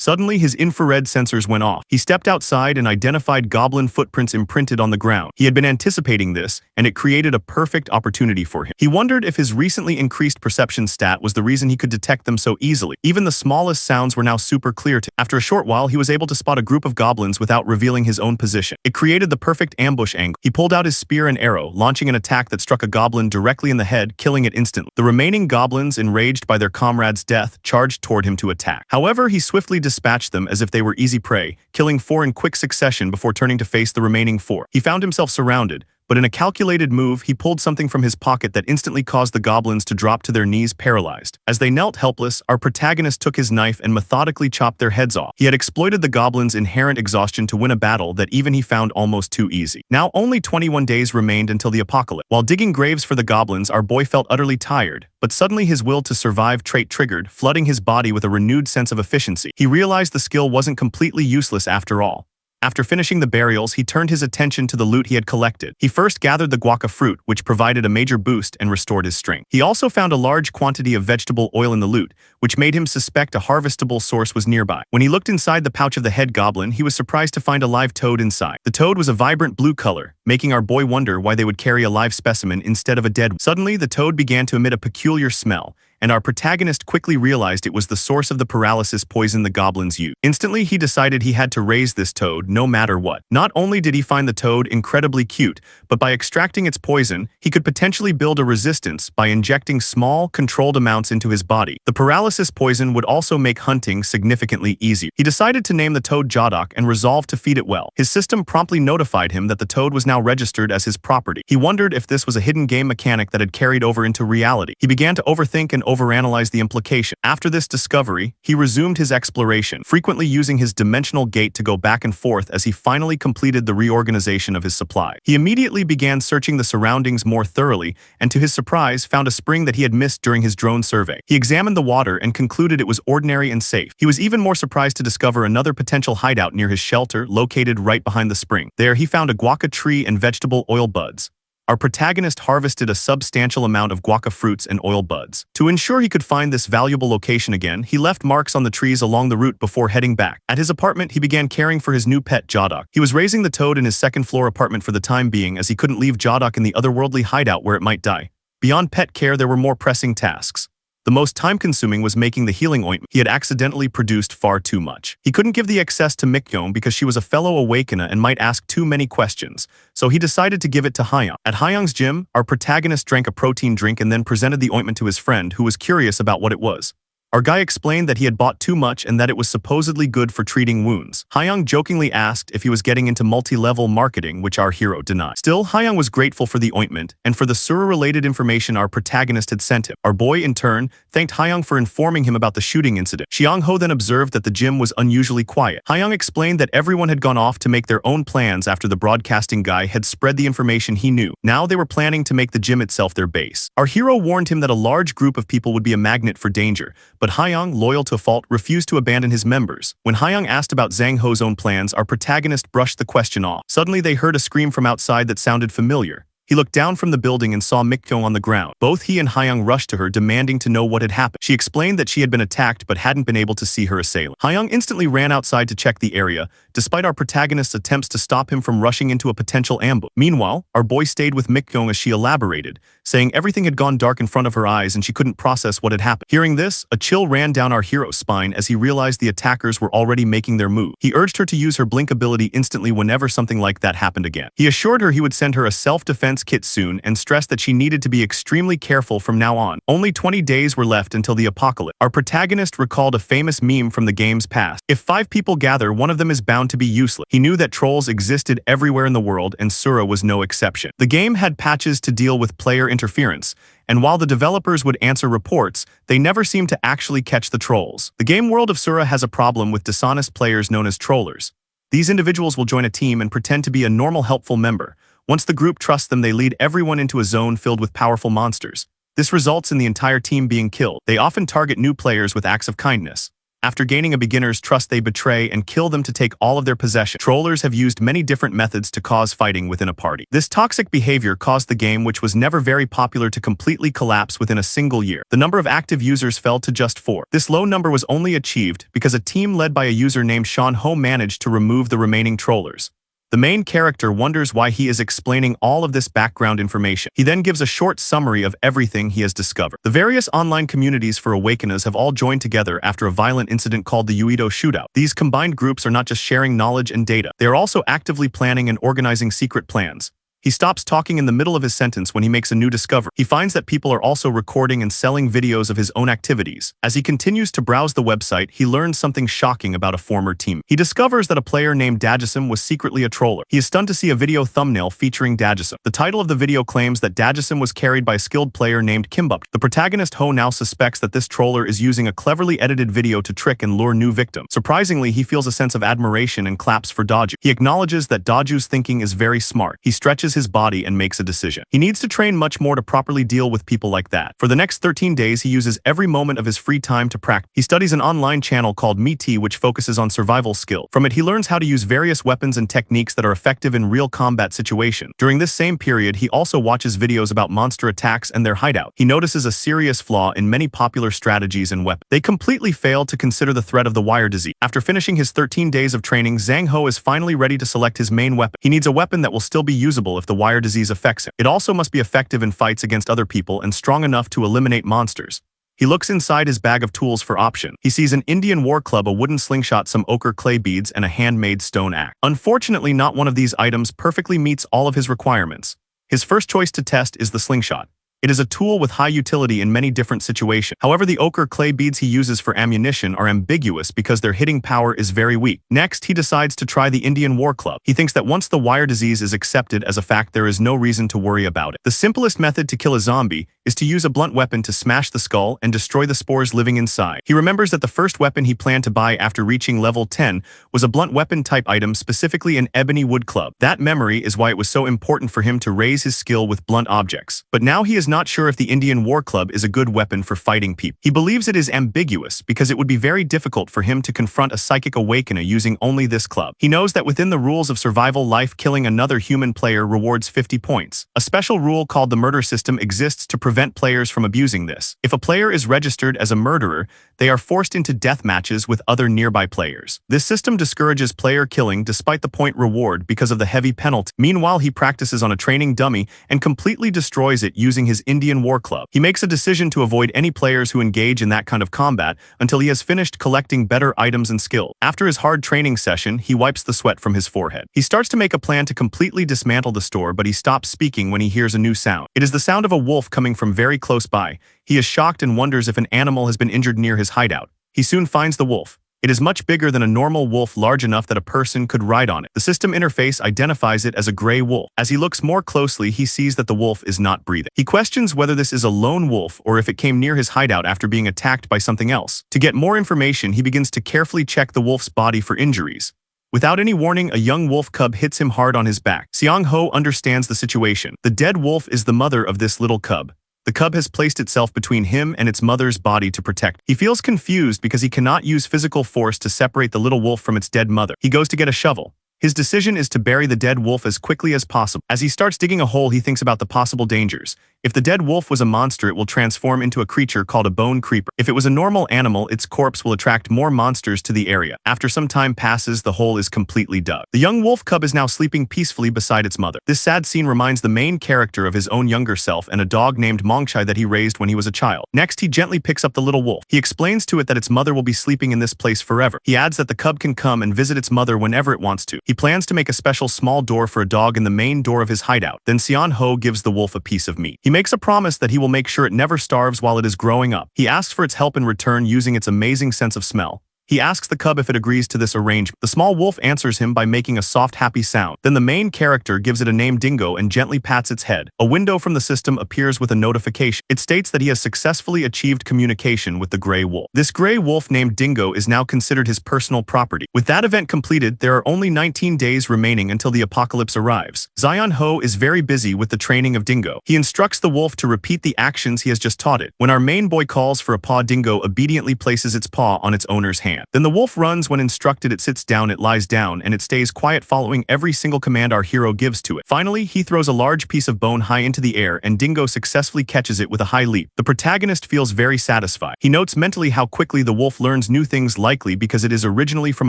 Speaker 1: Suddenly, his infrared sensors went off. He stepped outside and identified goblin footprints imprinted on the ground. He had been anticipating this, and it created a perfect opportunity for him. He wondered if his recently increased perception stat was the reason he could detect them so easily. Even the smallest sounds were now super clear to him. After a short while, he was able to spot a group of goblins without revealing his own position. It created the perfect ambush angle. He pulled out his spear and arrow, launching an attack that struck a goblin directly in the head, killing it instantly. The remaining goblins, enraged by their comrade's death, charged toward him to attack. However, he swiftly dispatched them as if they were easy prey, killing 4 in quick succession before turning to face the remaining 4. He found himself surrounded, but in a calculated move, he pulled something from his pocket that instantly caused the goblins to drop to their knees paralyzed. As they knelt helpless, our protagonist took his knife and methodically chopped their heads off. He had exploited the goblins' inherent exhaustion to win a battle that even he found almost too easy. Now only 21 days remained until the apocalypse. While digging graves for the goblins, our boy felt utterly tired, but suddenly his will to survive trait triggered, flooding his body with a renewed sense of efficiency. He realized the skill wasn't completely useless after all. After finishing the burials, he turned his attention to the loot he had collected. He first gathered the guaca fruit, which provided a major boost and restored his strength. He also found a large quantity of vegetable oil in the loot, which made him suspect a harvestable source was nearby. When he looked inside the pouch of the head goblin, he was surprised to find a live toad inside. The toad was a vibrant blue color, making our boy wonder why they would carry a live specimen instead of a dead one. Suddenly, the toad began to emit a peculiar smell, and our protagonist quickly realized it was the source of the paralysis poison the goblins used. Instantly, he decided he had to raise this toad no matter what. Not only did he find the toad incredibly cute, but by extracting its poison, he could potentially build a resistance by injecting small, controlled amounts into his body. The paralysis poison would also make hunting significantly easier. He decided to name the toad Jodok and resolved to feed it well. His system promptly notified him that the toad was now registered as his property. He wondered if this was a hidden game mechanic that had carried over into reality. He began to overthink and overanalyze the implication. After this discovery, he resumed his exploration, frequently using his dimensional gate to go back and forth as he finally completed the reorganization of his supply. He immediately began searching the surroundings more thoroughly, and to his surprise, found a spring that he had missed during his drone survey. He examined the water and concluded it was ordinary and safe. He was even more surprised to discover another potential hideout near his shelter, located right behind the spring. There, he found a guaca tree and vegetable oil buds. Our protagonist harvested a substantial amount of guaca fruits and oil buds. To ensure he could find this valuable location again, he left marks on the trees along the route before heading back. At his apartment, he began caring for his new pet, Jodok. He was raising the toad in his second-floor apartment for the time being, as he couldn't leave Jodok in the otherworldly hideout where it might die. Beyond pet care, there were more pressing tasks. The most time-consuming was making the healing ointment. He had accidentally produced far too much. He couldn't give the excess to Mikyon because she was a fellow awakener and might ask too many questions, so he decided to give it to Hyung. At Hyung's gym, our protagonist drank a protein drink and then presented the ointment to his friend, who was curious about what it was. Our guy explained that he had bought too much and that it was supposedly good for treating wounds. Hayoung jokingly asked if he was getting into multi-level marketing, which our hero denied. Still, Hayoung was grateful for the ointment and for the Sura-related information our protagonist had sent him. Our boy, in turn, thanked Hayoung for informing him about the shooting incident. Xiang-ho then observed that the gym was unusually quiet. Hayoung explained that everyone had gone off to make their own plans after the broadcasting guy had spread the information he knew. Now they were planning to make the gym itself their base. Our hero warned him that a large group of people would be a magnet for danger, but Hayoung, loyal to a fault, refused to abandon his members. When Hayoung asked about Zhang Ho's own plans, our protagonist brushed the question off. Suddenly they heard a scream from outside that sounded familiar. He looked down from the building and saw Mikkyong on the ground. Both he and Hayoung rushed to her, demanding to know what had happened. She explained that she had been attacked but hadn't been able to see her assailant. Hayoung instantly ran outside to check the area, despite our protagonist's attempts to stop him from rushing into a potential ambush. Meanwhile, our boy stayed with Mikkyong as she elaborated, saying everything had gone dark in front of her eyes and she couldn't process what had happened. Hearing this, a chill ran down our hero's spine as he realized the attackers were already making their move. He urged her to use her blink ability instantly whenever something like that happened again. He assured her he would send her a self-defense kit soon and stressed that she needed to be extremely careful from now on. Only 20 days were left until the apocalypse. Our protagonist recalled a famous meme from the game's past. If 5 people gather, one of them is bound to be useless. He knew that trolls existed everywhere in the world, and Sura was no exception. The game had patches to deal with player interference, and while the developers would answer reports, they never seemed to actually catch the trolls. The game world of Sura has a problem with dishonest players known as trollers. These individuals will join a team and pretend to be a normal helpful member. Once the group trusts them, they lead everyone into a zone filled with powerful monsters. This results in the entire team being killed. They often target new players with acts of kindness. After gaining a beginner's trust, they betray and kill them to take all of their possessions. Trollers have used many different methods to cause fighting within a party. This toxic behavior caused the game, which was never very popular, to completely collapse within a single year. The number of active users fell to just 4. This low number was only achieved because a team led by a user named Sean Ho managed to remove the remaining trollers. The main character wonders why he is explaining all of this background information. He then gives a short summary of everything he has discovered. The various online communities for Awakeners have all joined together after a violent incident called the Uido Shootout. These combined groups are not just sharing knowledge and data. They are also actively planning and organizing secret plans. He stops talking in the middle of his sentence when he makes a new discovery. He finds that people are also recording and selling videos of his own activities. As he continues to browse the website, he learns something shocking about a former teammate. He discovers that a player named Dajisim was secretly a troller. He is stunned to see a video thumbnail featuring Dajisim. The title of the video claims that Dajisim was carried by a skilled player named Kimbup. The protagonist Ho now suspects that this troller is using a cleverly edited video to trick and lure new victims. Surprisingly, he feels a sense of admiration and claps for Daju. He acknowledges that Daju's thinking is very smart. He stretches his body and makes a decision. He needs to train much more to properly deal with people like that. For the next 13 days, he uses every moment of his free time to practice. He studies an online channel called Miti, which focuses on survival skill. From it, he learns how to use various weapons and techniques that are effective in real combat situations. During this same period, he also watches videos about monster attacks and their hideout. He notices a serious flaw in many popular strategies and weapons. They completely fail to consider the threat of the wire disease. After finishing his 13 days of training, Zhang Ho is finally ready to select his main weapon. He needs a weapon that will still be usable if the wire disease affects him. It also must be effective in fights against other people and strong enough to eliminate monsters. He looks inside his bag of tools for option. He sees an Indian war club, a wooden slingshot, some ochre clay beads, and a handmade stone axe. Unfortunately, not one of these items perfectly meets all of his requirements. His first choice to test is the slingshot. It is a tool with high utility in many different situations. However, the ochre clay beads he uses for ammunition are ambiguous because their hitting power is very weak. Next, he decides to try the Indian War Club. He thinks that once the wire disease is accepted as a fact, there is no reason to worry about it. The simplest method to kill a zombie is to use a blunt weapon to smash the skull and destroy the spores living inside. He remembers that the first weapon he planned to buy after reaching level 10 was a blunt weapon type item, specifically an ebony wood club. That memory is why it was so important for him to raise his skill with blunt objects. But now he is not sure if the Indian War Club is a good weapon for fighting people. He believes it is ambiguous because it would be very difficult for him to confront a psychic awakener using only this club. He knows that within the rules of survival life, killing another human player rewards 50 points. A special rule called the murder system exists to prevent players from abusing this. If a player is registered as a murderer, they are forced into death matches with other nearby players. This system discourages player killing despite the point reward because of the heavy penalty. Meanwhile, he practices on a training dummy and completely destroys it using his Indian War Club. He makes a decision to avoid any players who engage in that kind of combat until he has finished collecting better items and skill. After his hard training session, he wipes the sweat from his forehead. He starts to make a plan to completely dismantle the store, but he stops speaking when he hears a new sound. It is the sound of a wolf coming from from very close by. He is shocked and wonders if an animal has been injured near his hideout. He soon finds the wolf. It is much bigger than a normal wolf, large enough that a person could ride on it. The system interface identifies it as a gray wolf. As he looks more closely, he sees that the wolf is not breathing. He questions whether this is a lone wolf or if it came near his hideout after being attacked by something else. To get more information, he begins to carefully check the wolf's body for injuries. Without any warning, a young wolf cub hits him hard on his back. Seong-ho understands the situation. The dead wolf is the mother of this little cub. The cub has placed itself between him and its mother's body to protect. He feels confused because he cannot use physical force to separate the little wolf from its dead mother. He goes to get a shovel. His decision is to bury the dead wolf as quickly as possible. As he starts digging a hole, he thinks about the possible dangers. If the dead wolf was a monster, it will transform into a creature called a bone creeper. If it was a normal animal, its corpse will attract more monsters to the area. After some time passes, the hole is completely dug. The young wolf cub is now sleeping peacefully beside its mother. This sad scene reminds the main character of his own younger self and a dog named Mongchai that he raised when he was a child. Next, he gently picks up the little wolf. He explains to it that its mother will be sleeping in this place forever. He adds that the cub can come and visit its mother whenever it wants to. He plans to make a special small door for a dog in the main door of his hideout. Then Seon-ho gives the wolf a piece of meat. He makes a promise that he will make sure it never starves while it is growing up. He asks for its help in return using its amazing sense of smell. He asks the cub if it agrees to this arrangement. The small wolf answers him by making a soft, happy sound. Then the main character gives it a name, Dingo, and gently pats its head. A window from the system appears with a notification. It states that he has successfully achieved communication with the gray wolf. This gray wolf named Dingo is now considered his personal property. With that event completed, there are only 19 days remaining until the apocalypse arrives. Zion-ho is very busy with the training of Dingo. He instructs the wolf to repeat the actions he has just taught it. When our main boy calls for a paw, Dingo obediently places its paw on its owner's hand. Then the wolf runs. When instructed, it sits down, it lies down, and it stays quiet, following every single command our hero gives to it. Finally, he throws a large piece of bone high into the air, and Dingo successfully catches it with a high leap. The protagonist feels very satisfied. He notes mentally how quickly the wolf learns new things, likely because it is originally from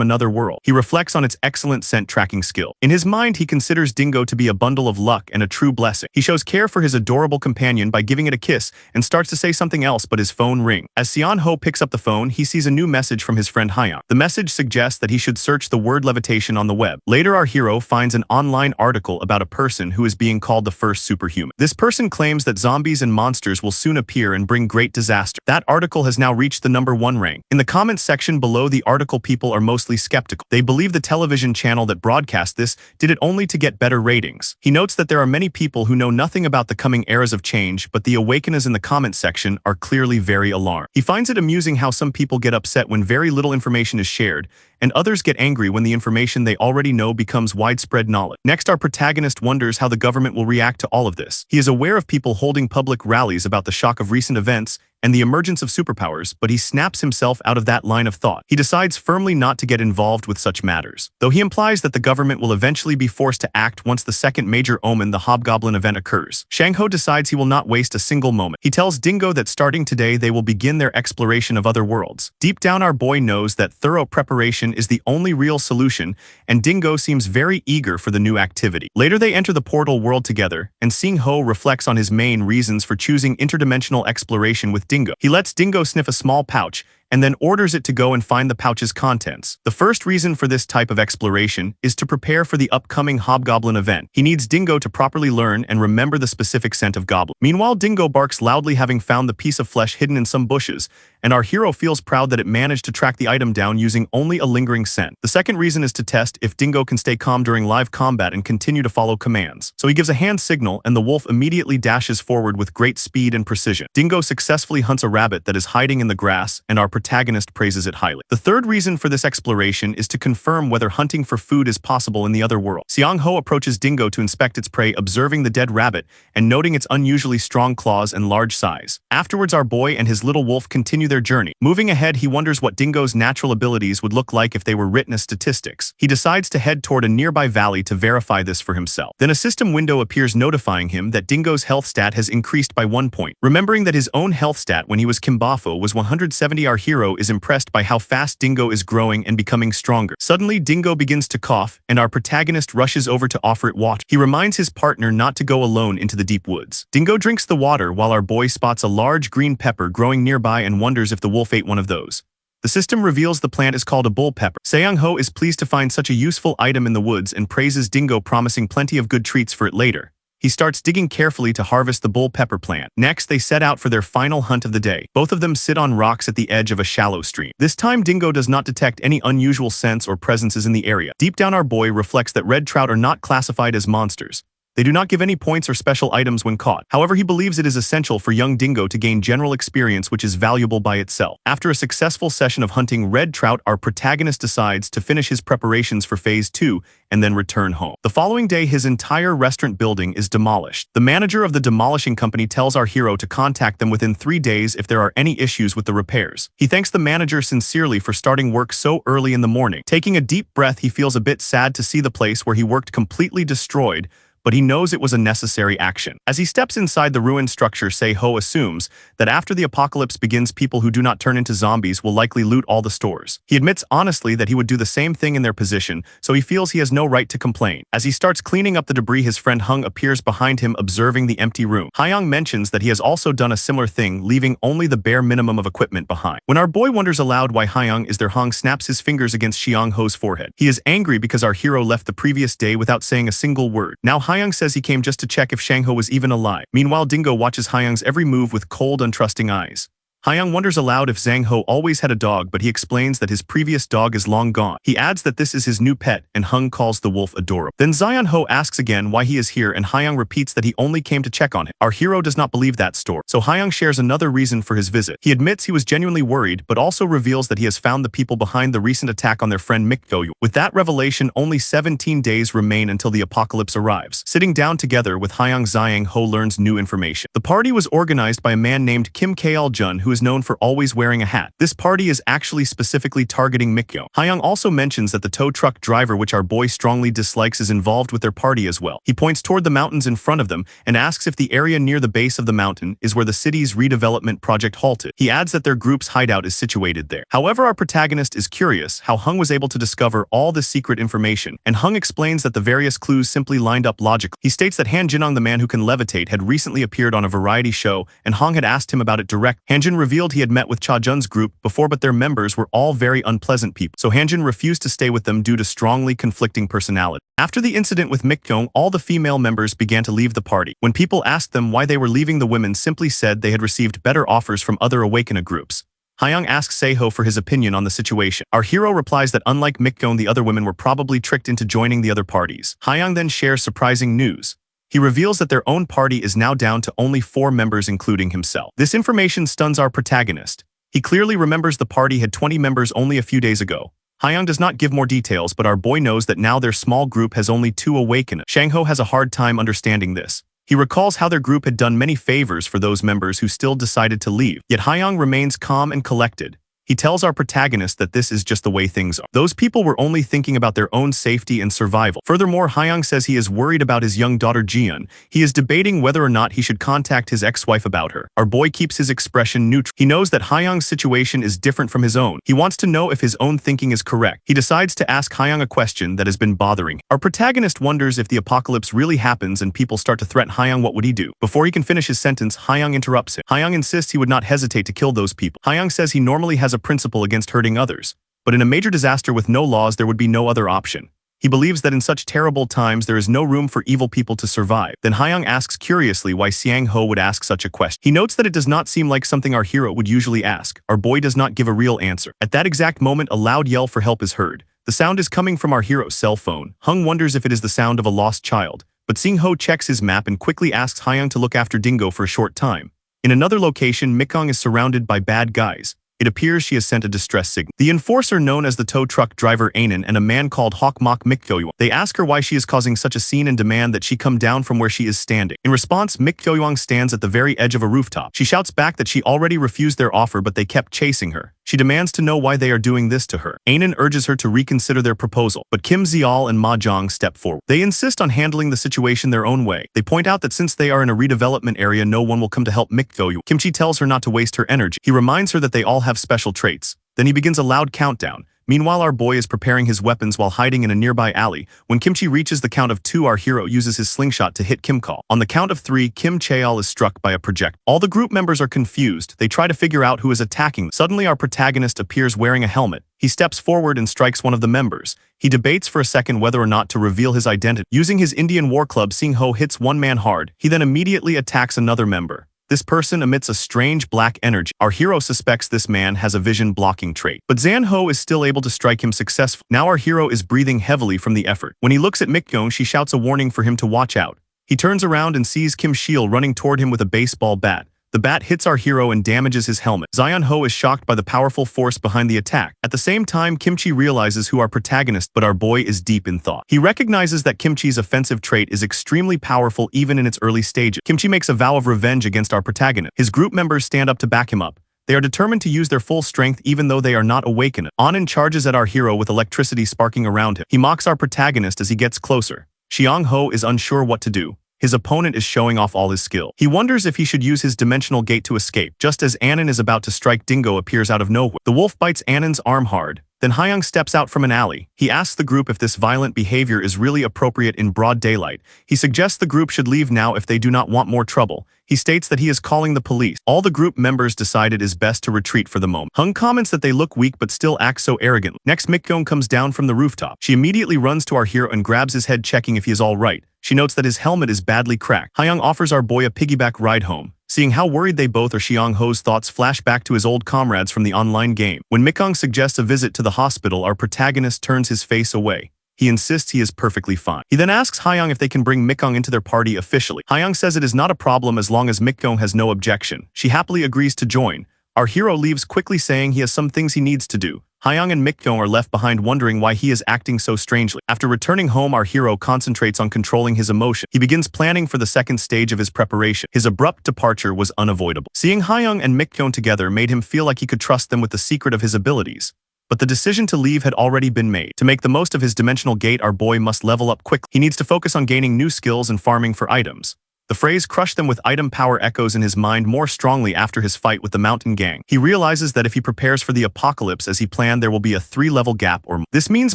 Speaker 1: another world. He reflects on its excellent scent tracking skill. In his mind, he considers Dingo to be a bundle of luck and a true blessing. He shows care for his adorable companion by giving it a kiss and starts to say something else, but his phone rings. As Seon-ho picks up the phone, he sees a new message from his friend Hyun. The message suggests that he should search the word levitation on the web. Later, our hero finds an online article about a person who is being called the first superhuman. This person claims that zombies and monsters will soon appear and bring great disaster. That article has now reached the #1 rank. In the comments section below the article, people are mostly skeptical. They believe the television channel that broadcast this did it only to get better ratings. He notes that there are many people who know nothing about the coming eras of change, but the awakeners in the comments section are clearly very alarmed. He finds it amusing how some people get upset when very little information is shared, and others get angry when the information they already know becomes widespread knowledge. Next, our protagonist wonders how the government will react to all of this. He is aware of people holding public rallies about the shock of recent events and the emergence of superpowers, but he snaps himself out of that line of thought. He decides firmly not to get involved with such matters, though he implies that the government will eventually be forced to act once the second major omen, the Hobgoblin event, occurs. Shang-ho decides he will not waste a single moment. He tells Dingo that starting today they will begin their exploration of other worlds. Deep down, our boy knows that thorough preparation is the only real solution, and Dingo seems very eager for the new activity. Later, they enter the portal world together, and Sing-ho reflects on his main reasons for choosing interdimensional exploration with Dingo. He lets Dingo sniff a small pouch and then orders it to go and find the pouch's contents. The first reason for this type of exploration is to prepare for the upcoming Hobgoblin event. He needs Dingo to properly learn and remember the specific scent of goblin. Meanwhile, Dingo barks loudly, having found the piece of flesh hidden in some bushes, and our hero feels proud that it managed to track the item down using only a lingering scent. The second reason is to test if Dingo can stay calm during live combat and continue to follow commands. So he gives a hand signal, and the wolf immediately dashes forward with great speed and precision. Dingo successfully hunts a rabbit that is hiding in the grass, and our protagonist praises it highly. The third reason for this exploration is to confirm whether hunting for food is possible in the other world. Seong-ho approaches Dingo to inspect its prey, observing the dead rabbit and noting its unusually strong claws and large size. Afterwards, our boy and his little wolf continue their journey. Moving ahead, he wonders what Dingo's natural abilities would look like if they were written as statistics. He decides to head toward a nearby valley to verify this for himself. Then a system window appears notifying him that Dingo's health stat has increased by 1 point. Remembering that his own health stat when he was Kimbafo was 170, our hero is impressed by how fast Dingo is growing and becoming stronger. Suddenly, Dingo begins to cough, and our protagonist rushes over to offer it water. He reminds his partner not to go alone into the deep woods. Dingo drinks the water while our boy spots a large green pepper growing nearby and wonders if the wolf ate one of those. The system reveals the plant is called a bull pepper. Seong-ho is pleased to find such a useful item in the woods and praises Dingo, promising plenty of good treats for it later. He starts digging carefully to harvest the bull pepper plant. Next, they set out for their final hunt of the day. Both of them sit on rocks at the edge of a shallow stream. This time, Dingo does not detect any unusual scents or presences in the area. Deep down, our boy reflects that red trout are not classified as monsters. They do not give any points or special items when caught. However, he believes it is essential for young Dingo to gain general experience, which is valuable by itself. After a successful session of hunting red trout, our protagonist decides to finish his preparations for Phase 2 and then return home. The following day, his entire restaurant building is demolished. The manager of the demolishing company tells our hero to contact them within 3 days if there are any issues with the repairs. He thanks the manager sincerely for starting work so early in the morning. Taking a deep breath, he feels a bit sad to see the place where he worked completely destroyed, but he knows it was a necessary action. As he steps inside the ruined structure, Se-ho assumes that after the apocalypse begins, people who do not turn into zombies will likely loot all the stores. He admits honestly that he would do the same thing in their position, so he feels he has no right to complain. As he starts cleaning up the debris, his friend Hung appears behind him, observing the empty room. Hyung mentions that he has also done a similar thing, leaving only the bare minimum of equipment behind. When our boy wonders aloud why Hyung is there, Hung snaps his fingers against Xiang-ho's forehead. He is angry because our hero left the previous day without saying a single word. Now Hyung says he came just to check if Shang-ho was even alive. Meanwhile, Dingo watches Hyung's every move with cold, untrusting eyes. Hyung wonders aloud if Zhang-ho always had a dog, but he explains that his previous dog is long gone. He adds that this is his new pet, and Hung calls the wolf adorable. Then Zion-ho asks again why he is here, and Hyung repeats that he only came to check on him. Our hero does not believe that story, so Hyung shares another reason for his visit. He admits he was genuinely worried, but also reveals that he has found the people behind the recent attack on their friend Mikko. With that revelation, only 17 days remain until the apocalypse arrives. Sitting down together with Hyung, Ziang-ho learns new information. The party was organized by a man named Kim Kaol-jun, who is known for always wearing a hat. This party is actually specifically targeting Mikko. Hyung also mentions that the tow truck driver, which our boy strongly dislikes, is involved with their party as well. He points toward the mountains in front of them and asks if the area near the base of the mountain is where the city's redevelopment project halted. He adds that their group's hideout is situated there. However, our protagonist is curious how Hung was able to discover all this secret information, and Hung explains that the various clues simply lined up logically. He states that Han Jinong, the man who can levitate, had recently appeared on a variety show, and Hung had asked him about it direct. Hanjin revealed he had met with Cha Jun's group before, but their members were all very unpleasant people, so Hanjin refused to stay with them due to strongly conflicting personality. After the incident with Mikkyong, all the female members began to leave the party. When people asked them why they were leaving, the women simply said they had received better offers from other Awakener groups. Hyung asks Se-ho for his opinion on the situation. Our hero replies that unlike Mikkyong, the other women were probably tricked into joining the other parties. Hyung then shares surprising news. He reveals that their own party is now down to only 4 members, including himself. This information stuns our protagonist. He clearly remembers the party had 20 members only a few days ago. Hyung does not give more details, but our boy knows that now their small group has only 2 Awakeners. Shang-ho has a hard time understanding this. He recalls how their group had done many favors for those members who still decided to leave. Yet Hyung remains calm and collected. He tells our protagonist that this is just the way things are. Those people were only thinking about their own safety and survival. Furthermore, Hyung says he is worried about his young daughter Jiyeon. He is debating whether or not he should contact his ex-wife about her. Our boy keeps his expression neutral. He knows that Hyung's situation is different from his own. He wants to know if his own thinking is correct. He decides to ask Hyung a question that has been bothering him. Our protagonist wonders if the apocalypse really happens and people start to threaten Hyung, what would he do? Before he can finish his sentence, Hyung interrupts him. Hyung insists he would not hesitate to kill those people. Hyung says he normally has a principle against hurting others, but in a major disaster with no laws, there would be no other option. He believes that in such terrible times there is no room for evil people to survive. Then Hyung asks curiously why Xiang-ho would ask such a question. He notes that it does not seem like something our hero would usually ask. Our boy does not give a real answer. At that exact moment, a loud yell for help is heard. The sound is coming from our hero's cell phone. Hung wonders if it is the sound of a lost child, but Sing-ho checks his map and quickly asks Hyung to look after Dingo for a short time. In another location, Mikong is surrounded by bad guys. It appears she has sent a distress signal. The enforcer known as the tow truck driver Anan and a man called Hawkmock Mikyoyuang. They ask her why she is causing such a scene and demand that she come down from where she is standing. In response, Mikyoyuang stands at the very edge of a rooftop. She shouts back that she already refused their offer, but they kept chasing her. She demands to know why they are doing this to her. Anan urges her to reconsider their proposal, but Kim Zeol and Ma Jong step forward. They insist on handling the situation their own way. They point out that since they are in a redevelopment area, no one will come to help Mikyoyuang. Kimchi tells her not to waste her energy. He reminds her that they all have special traits. Then he begins a loud countdown. Meanwhile, our boy is preparing his weapons while hiding in a nearby alley. When Kimchi reaches the count of 2, our hero uses his slingshot to hit Kim Call. On the count of 3, Kim Chaeol is struck by a projectile. All the group members are confused. They try to figure out who is attacking. Suddenly, our protagonist appears wearing a helmet. He steps forward and strikes one of the members. He debates for a second whether or not to reveal his identity. Using his Indian war club, Sing Ho hits one man hard. He then immediately attacks another member. This person emits a strange black energy. Our hero suspects this man has a vision-blocking trait. But Zan Ho is still able to strike him successfully. Now our hero is breathing heavily from the effort. When he looks at Mikkyong, she shouts a warning for him to watch out. He turns around and sees Kim Shiel running toward him with a baseball bat. The bat hits our hero and damages his helmet. Zion Ho is shocked by the powerful force behind the attack. At the same time, Kimchi realizes who our protagonist, but our boy is deep in thought. He recognizes that Kimchi's offensive trait is extremely powerful even in its early stages. Kimchi makes a vow of revenge against our protagonist. His group members stand up to back him up. They are determined to use their full strength even though they are not awakened. Anan charges at our hero with electricity sparking around him. He mocks our protagonist as he gets closer. Xiang Ho is unsure what to do. His opponent is showing off all his skill. He wonders if he should use his dimensional gate to escape. Just as Anan is about to strike, Dingo appears out of nowhere. The wolf bites Anan's arm hard. Then Hyung steps out from an alley. He asks the group if this violent behavior is really appropriate in broad daylight. He suggests the group should leave now if they do not want more trouble. He states that he is calling the police. All the group members decide it is best to retreat for the moment. Hung comments that they look weak but still act so arrogantly. Next, Mikkyong comes down from the rooftop. She immediately runs to our hero and grabs his head, checking if he is all right. She notes that his helmet is badly cracked. Hyung offers our boy a piggyback ride home. Seeing how worried they both are, Xiang Ho's thoughts flash back to his old comrades from the online game. When Mikkyong suggests a visit to the hospital, our protagonist turns his face away. He insists he is perfectly fine. He then asks Hyung if they can bring Mikkyong into their party officially. Hyung says it is not a problem as long as Mikkyong has no objection. She happily agrees to join. Our hero leaves quickly, saying he has some things he needs to do. Hyung and Mikkyong are left behind wondering why he is acting so strangely. After returning home, our hero concentrates on controlling his emotion. He begins planning for the second stage of his preparation. His abrupt departure was unavoidable. Seeing Hyung and Mikkyong together made him feel like he could trust them with the secret of his abilities. But the decision to leave had already been made. To make the most of his dimensional gate, our boy must level up quickly. He needs to focus on gaining new skills and farming for items. The phrase "crush them with item power" echoes in his mind more strongly after his fight with the mountain gang. He realizes that if he prepares for the apocalypse as he planned, there will be a 3-level gap or more. This means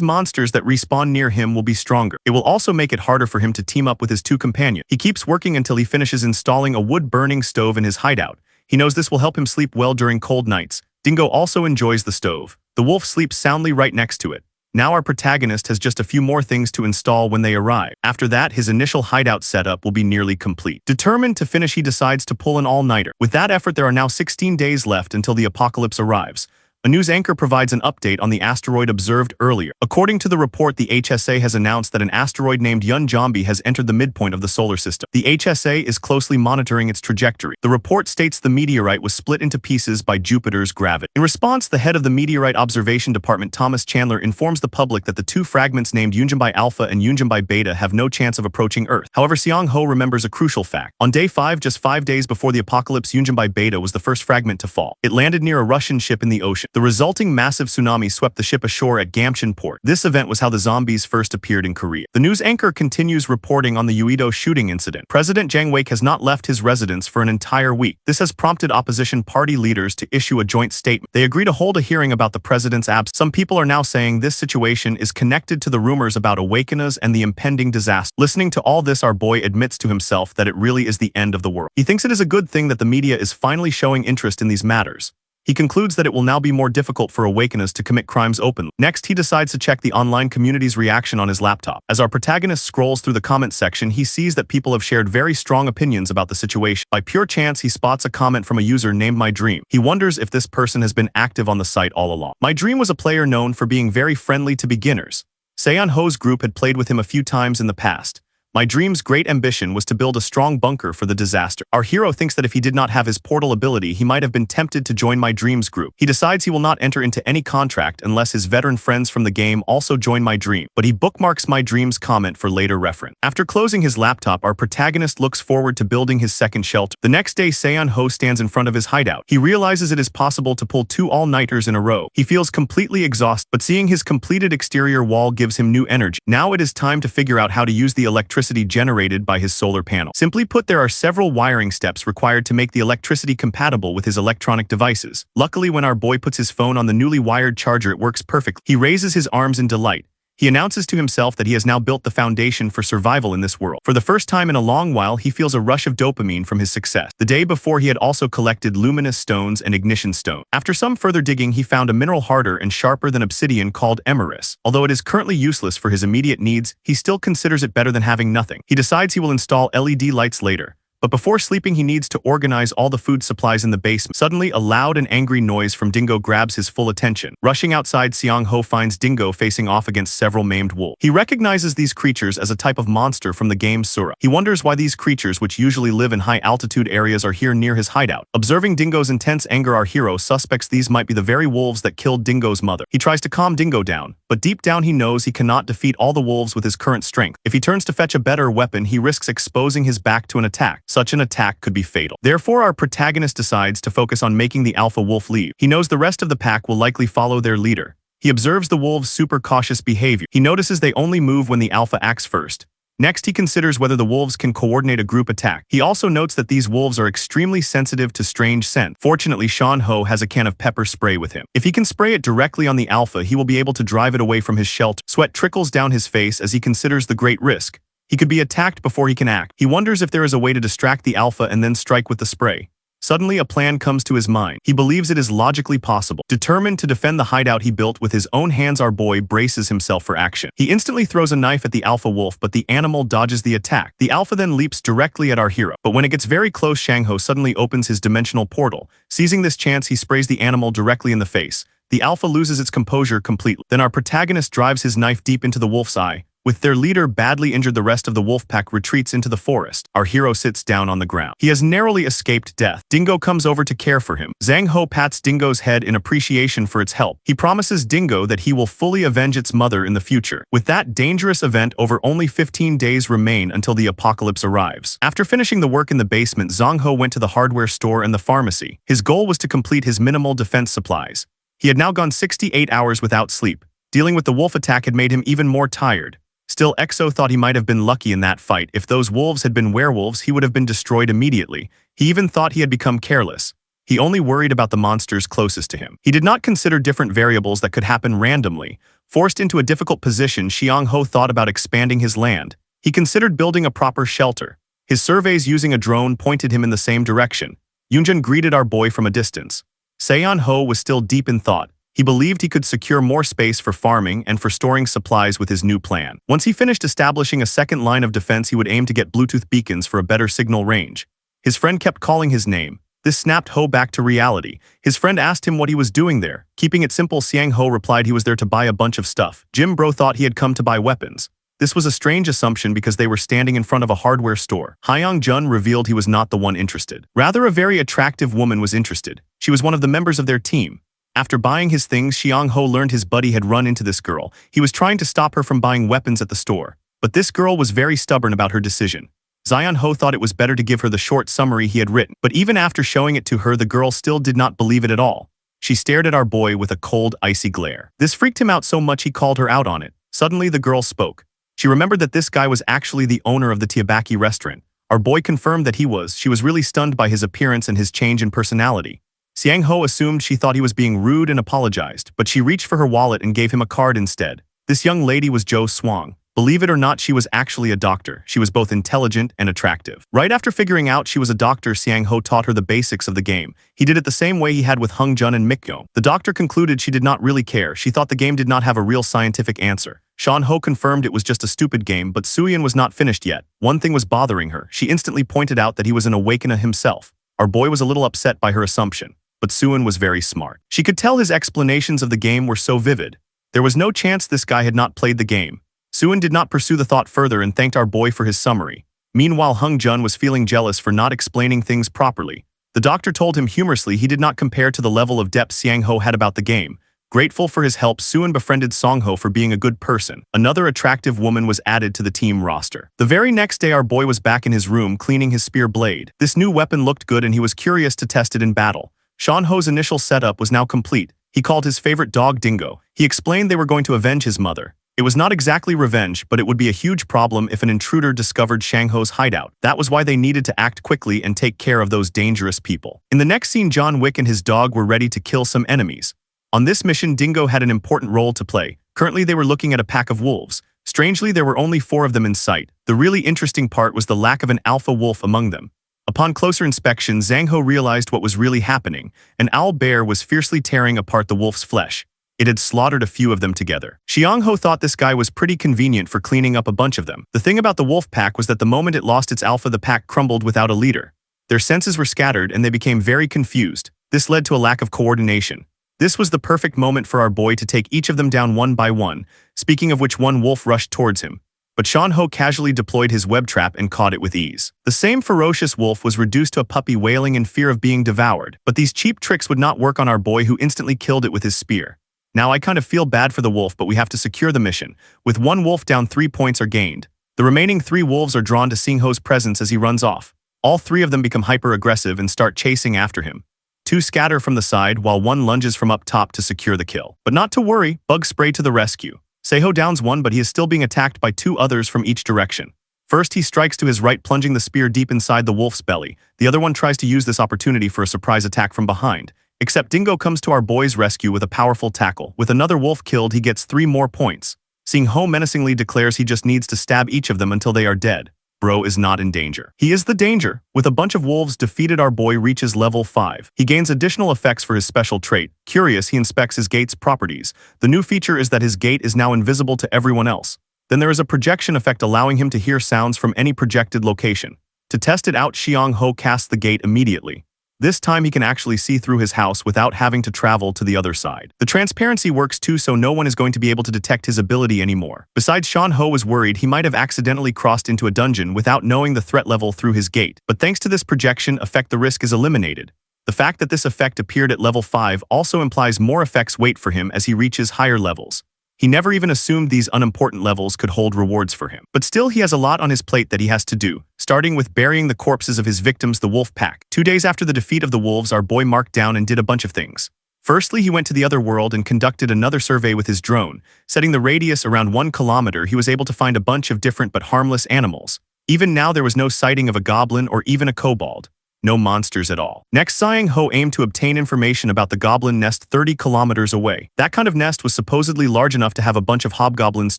Speaker 1: monsters that respawn near him will be stronger. It will also make it harder for him to team up with his 2 companions. He keeps working until he finishes installing a wood-burning stove in his hideout. He knows this will help him sleep well during cold nights. Dingo also enjoys the stove. The wolf sleeps soundly right next to it. Now our protagonist has just a few more things to install when they arrive. After that, his initial hideout setup will be nearly complete. Determined to finish, he decides to pull an all-nighter. With that effort, there are now 16 days left until the apocalypse arrives. A news anchor provides an update on the asteroid observed earlier. According to the report, the HSA has announced that an asteroid named Yun Jambi has entered the midpoint of the solar system. The HSA is closely monitoring its trajectory. The report states the meteorite was split into pieces by Jupiter's gravity. In response, the head of the Meteorite Observation Department, Thomas Chandler, informs the public that the 2 fragments named Yunjambi Alpha and Yunjambi Beta have no chance of approaching Earth. However, Seong Ho remembers a crucial fact. On day 5, just 5 days before the apocalypse, Yunjambi Beta was the first fragment to fall. It landed near a Russian ship in the ocean. The resulting massive tsunami swept the ship ashore at Gamcheon port. This event was how the zombies first appeared in Korea. The news anchor continues reporting on the Uido shooting incident. President Jang Wake has not left his residence for an entire week. This has prompted opposition party leaders to issue a joint statement. They agree to hold a hearing about the president's absence. Some people are now saying this situation is connected to the rumors about awakeners and the impending disaster. Listening to all this, our boy admits to himself that it really is the end of the world. He thinks it is a good thing that the media is finally showing interest in these matters. He concludes that it will now be more difficult for awakeners to commit crimes openly. Next, he decides to check the online community's reaction on his laptop. As our protagonist scrolls through the comment section, he sees that people have shared very strong opinions about the situation. By pure chance, he spots a comment from a user named My Dream. He wonders if this person has been active on the site all along. My Dream was a player known for being very friendly to beginners. Seon Ho's group had played with him a few times in the past. My Dream's great ambition was to build a strong bunker for the disaster. Our hero thinks that if he did not have his portal ability, he might have been tempted to join My Dream's group. He decides he will not enter into any contract unless his veteran friends from the game also join My Dream, but he bookmarks My Dream's comment for later reference. After closing his laptop, our protagonist looks forward to building his second shelter. The next day, Seon Ho stands in front of his hideout. He realizes it is possible to pull 2 all-nighters in a row. He feels completely exhausted, but seeing his completed exterior wall gives him new energy. Now it is time to figure out how to use the electricity electricity generated by his solar panel. Simply put, there are several wiring steps required to make the electricity compatible with his electronic devices. Luckily, when our boy puts his phone on the newly wired charger, it works perfectly. He raises his arms in delight. He announces to himself that he has now built the foundation for survival in this world. For the first time in a long while, he feels a rush of dopamine from his success. The day before, he had also collected luminous stones and ignition stone. After some further digging, he found a mineral harder and sharper than obsidian called emeris. Although it is currently useless for his immediate needs, he still considers it better than having nothing. He decides he will install LED lights later. But before sleeping, he needs to organize all the food supplies in the basement. Suddenly, a loud and angry noise from Dingo grabs his full attention. Rushing outside, Seong-ho finds Dingo facing off against several maimed wolves. He recognizes these creatures as a type of monster from the game Asura. He wonders why these creatures, which usually live in high-altitude areas, are here near his hideout. Observing Dingo's intense anger, our hero suspects these might be the very wolves that killed Dingo's mother. He tries to calm Dingo down, but deep down he knows he cannot defeat all the wolves with his current strength. If he turns to fetch a better weapon, he risks exposing his back to an attack. Such an attack could be fatal. Therefore, our protagonist decides to focus on making the alpha wolf leave. He knows the rest of the pack will likely follow their leader. He observes the wolves' super cautious behavior. He notices they only move when the alpha acts first. Next, he considers whether the wolves can coordinate a group attack. He also notes that these wolves are extremely sensitive to strange scent. Fortunately, Seong-ho has a can of pepper spray with him. If he can spray it directly on the alpha, he will be able to drive it away from his shelter. Sweat trickles down his face as he considers the great risk. He could be attacked before he can act. He wonders if there is a way to distract the alpha and then strike with the spray. Suddenly, a plan comes to his mind. He believes it is logically possible. Determined to defend the hideout he built with his own hands, our boy braces himself for action. He instantly throws a knife at the alpha wolf, but the animal dodges the attack. The alpha then leaps directly at our hero. But when it gets very close, Seong-ho suddenly opens his dimensional portal. Seizing this chance, he sprays the animal directly in the face. The alpha loses its composure completely. Then our protagonist drives his knife deep into the wolf's eye. With their leader badly injured, the rest of the wolf pack retreats into the forest. Our hero sits down on the ground. He has narrowly escaped death. Dingo comes over to care for him. Zhang-ho pats Dingo's head in appreciation for its help. He promises Dingo that he will fully avenge its mother in the future. With that dangerous event over, only 15 days remain until the apocalypse arrives. After finishing the work in the basement, Zhang-ho went to the hardware store and the pharmacy. His goal was to complete his minimal defense supplies. He had now gone 68 hours without sleep. Dealing with the wolf attack had made him even more tired. Still, EXO thought he might have been lucky in that fight. If those wolves had been werewolves, he would have been destroyed immediately. He even thought he had become careless. He only worried about the monsters closest to him. He did not consider different variables that could happen randomly. Forced into a difficult position, Seong-ho thought about expanding his land. He considered building a proper shelter. His surveys using a drone pointed him in the same direction. Yoonjun greeted our boy from a distance. Seon-ho was still deep in thought. He believed he could secure more space for farming and for storing supplies with his new plan. Once he finished establishing a second line of defense, he would aim to get Bluetooth beacons for a better signal range. His friend kept calling his name. This snapped Ho back to reality. His friend asked him what he was doing there. Keeping it simple, Seong-ho replied he was there to buy a bunch of stuff. Jim Bro thought he had come to buy weapons. This was a strange assumption because they were standing in front of a hardware store. Hyung-jun revealed he was not the one interested. Rather, a very attractive woman was interested. She was one of the members of their team. After buying his things, Seong-ho learned his buddy had run into this girl. He was trying to stop her from buying weapons at the store. But this girl was very stubborn about her decision. Zion-ho thought it was better to give her the short summary he had written. But even after showing it to her, the girl still did not believe it at all. She stared at our boy with a cold, icy glare. This freaked him out so much he called her out on it. Suddenly, the girl spoke. She remembered that this guy was actually the owner of the Teabaki restaurant. Our boy confirmed that he was. She was really stunned by his appearance and his change in personality. Seong-ho assumed she thought he was being rude and apologized, but she reached for her wallet and gave him a card instead. This young lady was Jo Swang. Believe it or not, she was actually a doctor. She was both intelligent and attractive. Right after figuring out she was a doctor, Seong-ho taught her the basics of the game. He did it the same way he had with Hyung-jun and Mikyo. The doctor concluded she did not really care. She thought the game did not have a real scientific answer. Seong-ho confirmed it was just a stupid game, but Soo-yeon was not finished yet. One thing was bothering her. She instantly pointed out that he was an awakener himself. Our boy was a little upset by her assumption. But Soo-yeon was very smart. She could tell his explanations of the game were so vivid. There was no chance this guy had not played the game. Soo-yeon did not pursue the thought further and thanked our boy for his summary. Meanwhile, Hyung-jun was feeling jealous for not explaining things properly. The doctor told him humorously he did not compare to the level of depth Seong-ho had about the game. Grateful for his help, Soo-yeon befriended Song-ho for being a good person. Another attractive woman was added to the team roster. The very next day, our boy was back in his room cleaning his spear blade. This new weapon looked good and he was curious to test it in battle. Seong-ho's initial setup was now complete. He called his favorite dog Dingo. He explained they were going to avenge his mother. It was not exactly revenge, but it would be a huge problem if an intruder discovered Shangho's hideout. That was why they needed to act quickly and take care of those dangerous people. In the next scene, John Wick and his dog were ready to kill some enemies. On this mission, Dingo had an important role to play. Currently, they were looking at a pack of wolves. Strangely, there were only 4 of them in sight. The really interesting part was the lack of an alpha wolf among them. Upon closer inspection, Zhang Ho realized what was really happening. An owl bear was fiercely tearing apart the wolf's flesh. It had slaughtered a few of them together. Xiang Ho thought this guy was pretty convenient for cleaning up a bunch of them. The thing about the wolf pack was that the moment it lost its alpha, the pack crumbled without a leader. Their senses were scattered and they became very confused. This led to a lack of coordination. This was the perfect moment for our boy to take each of them down one by one, speaking of which one wolf rushed towards him. But Shan Ho casually deployed his web trap and caught it with ease. The same ferocious wolf was reduced to a puppy wailing in fear of being devoured. But these cheap tricks would not work on our boy, who instantly killed it with his spear. Now I kind of feel bad for the wolf, but we have to secure the mission. With one wolf down, 3 points are gained. The remaining 3 wolves are drawn to Sing Ho's presence as he runs off. All 3 of them become hyper-aggressive and start chasing after him. 2 scatter from the side while 1 lunges from up top to secure the kill. But not to worry, Bug Spray to the rescue. Seiho downs 1, but he is still being attacked by 2 others from each direction. First, he strikes to his right, plunging the spear deep inside the wolf's belly. The other one tries to use this opportunity for a surprise attack from behind. Except Dingo comes to our boy's rescue with a powerful tackle. With another wolf killed, he gets 3 more points. Sing Ho menacingly declares he just needs to stab each of them until they are dead. Bro is not in danger. He is the danger. With a bunch of wolves defeated, our boy reaches level 5. He gains additional effects for his special trait. Curious, he inspects his gate's properties. The new feature is that his gate is now invisible to everyone else. Then there is a projection effect allowing him to hear sounds from any projected location. To test it out, Xiang Ho casts the gate immediately. This time he can actually see through his house without having to travel to the other side. The transparency works too, so no one is going to be able to detect his ability anymore. Besides, Shan Ho was worried he might have accidentally crossed into a dungeon without knowing the threat level through his gate. But thanks to this projection effect, the risk is eliminated. The fact that this effect appeared at level 5 also implies more effects wait for him as he reaches higher levels. He never even assumed these unimportant levels could hold rewards for him. But still, he has a lot on his plate that he has to do, starting with burying the corpses of his victims, the wolf pack. 2 days after the defeat of the wolves, our boy marked down and did a bunch of things. Firstly, he went to the other world and conducted another survey with his drone. Setting the radius around 1 kilometer, he was able to find a bunch of different but harmless animals. Even now, there was no sighting of a goblin or even a kobold. No monsters at all. Next, Xiang Ho aimed to obtain information about the goblin nest 30 kilometers away. That kind of nest was supposedly large enough to have a bunch of hobgoblins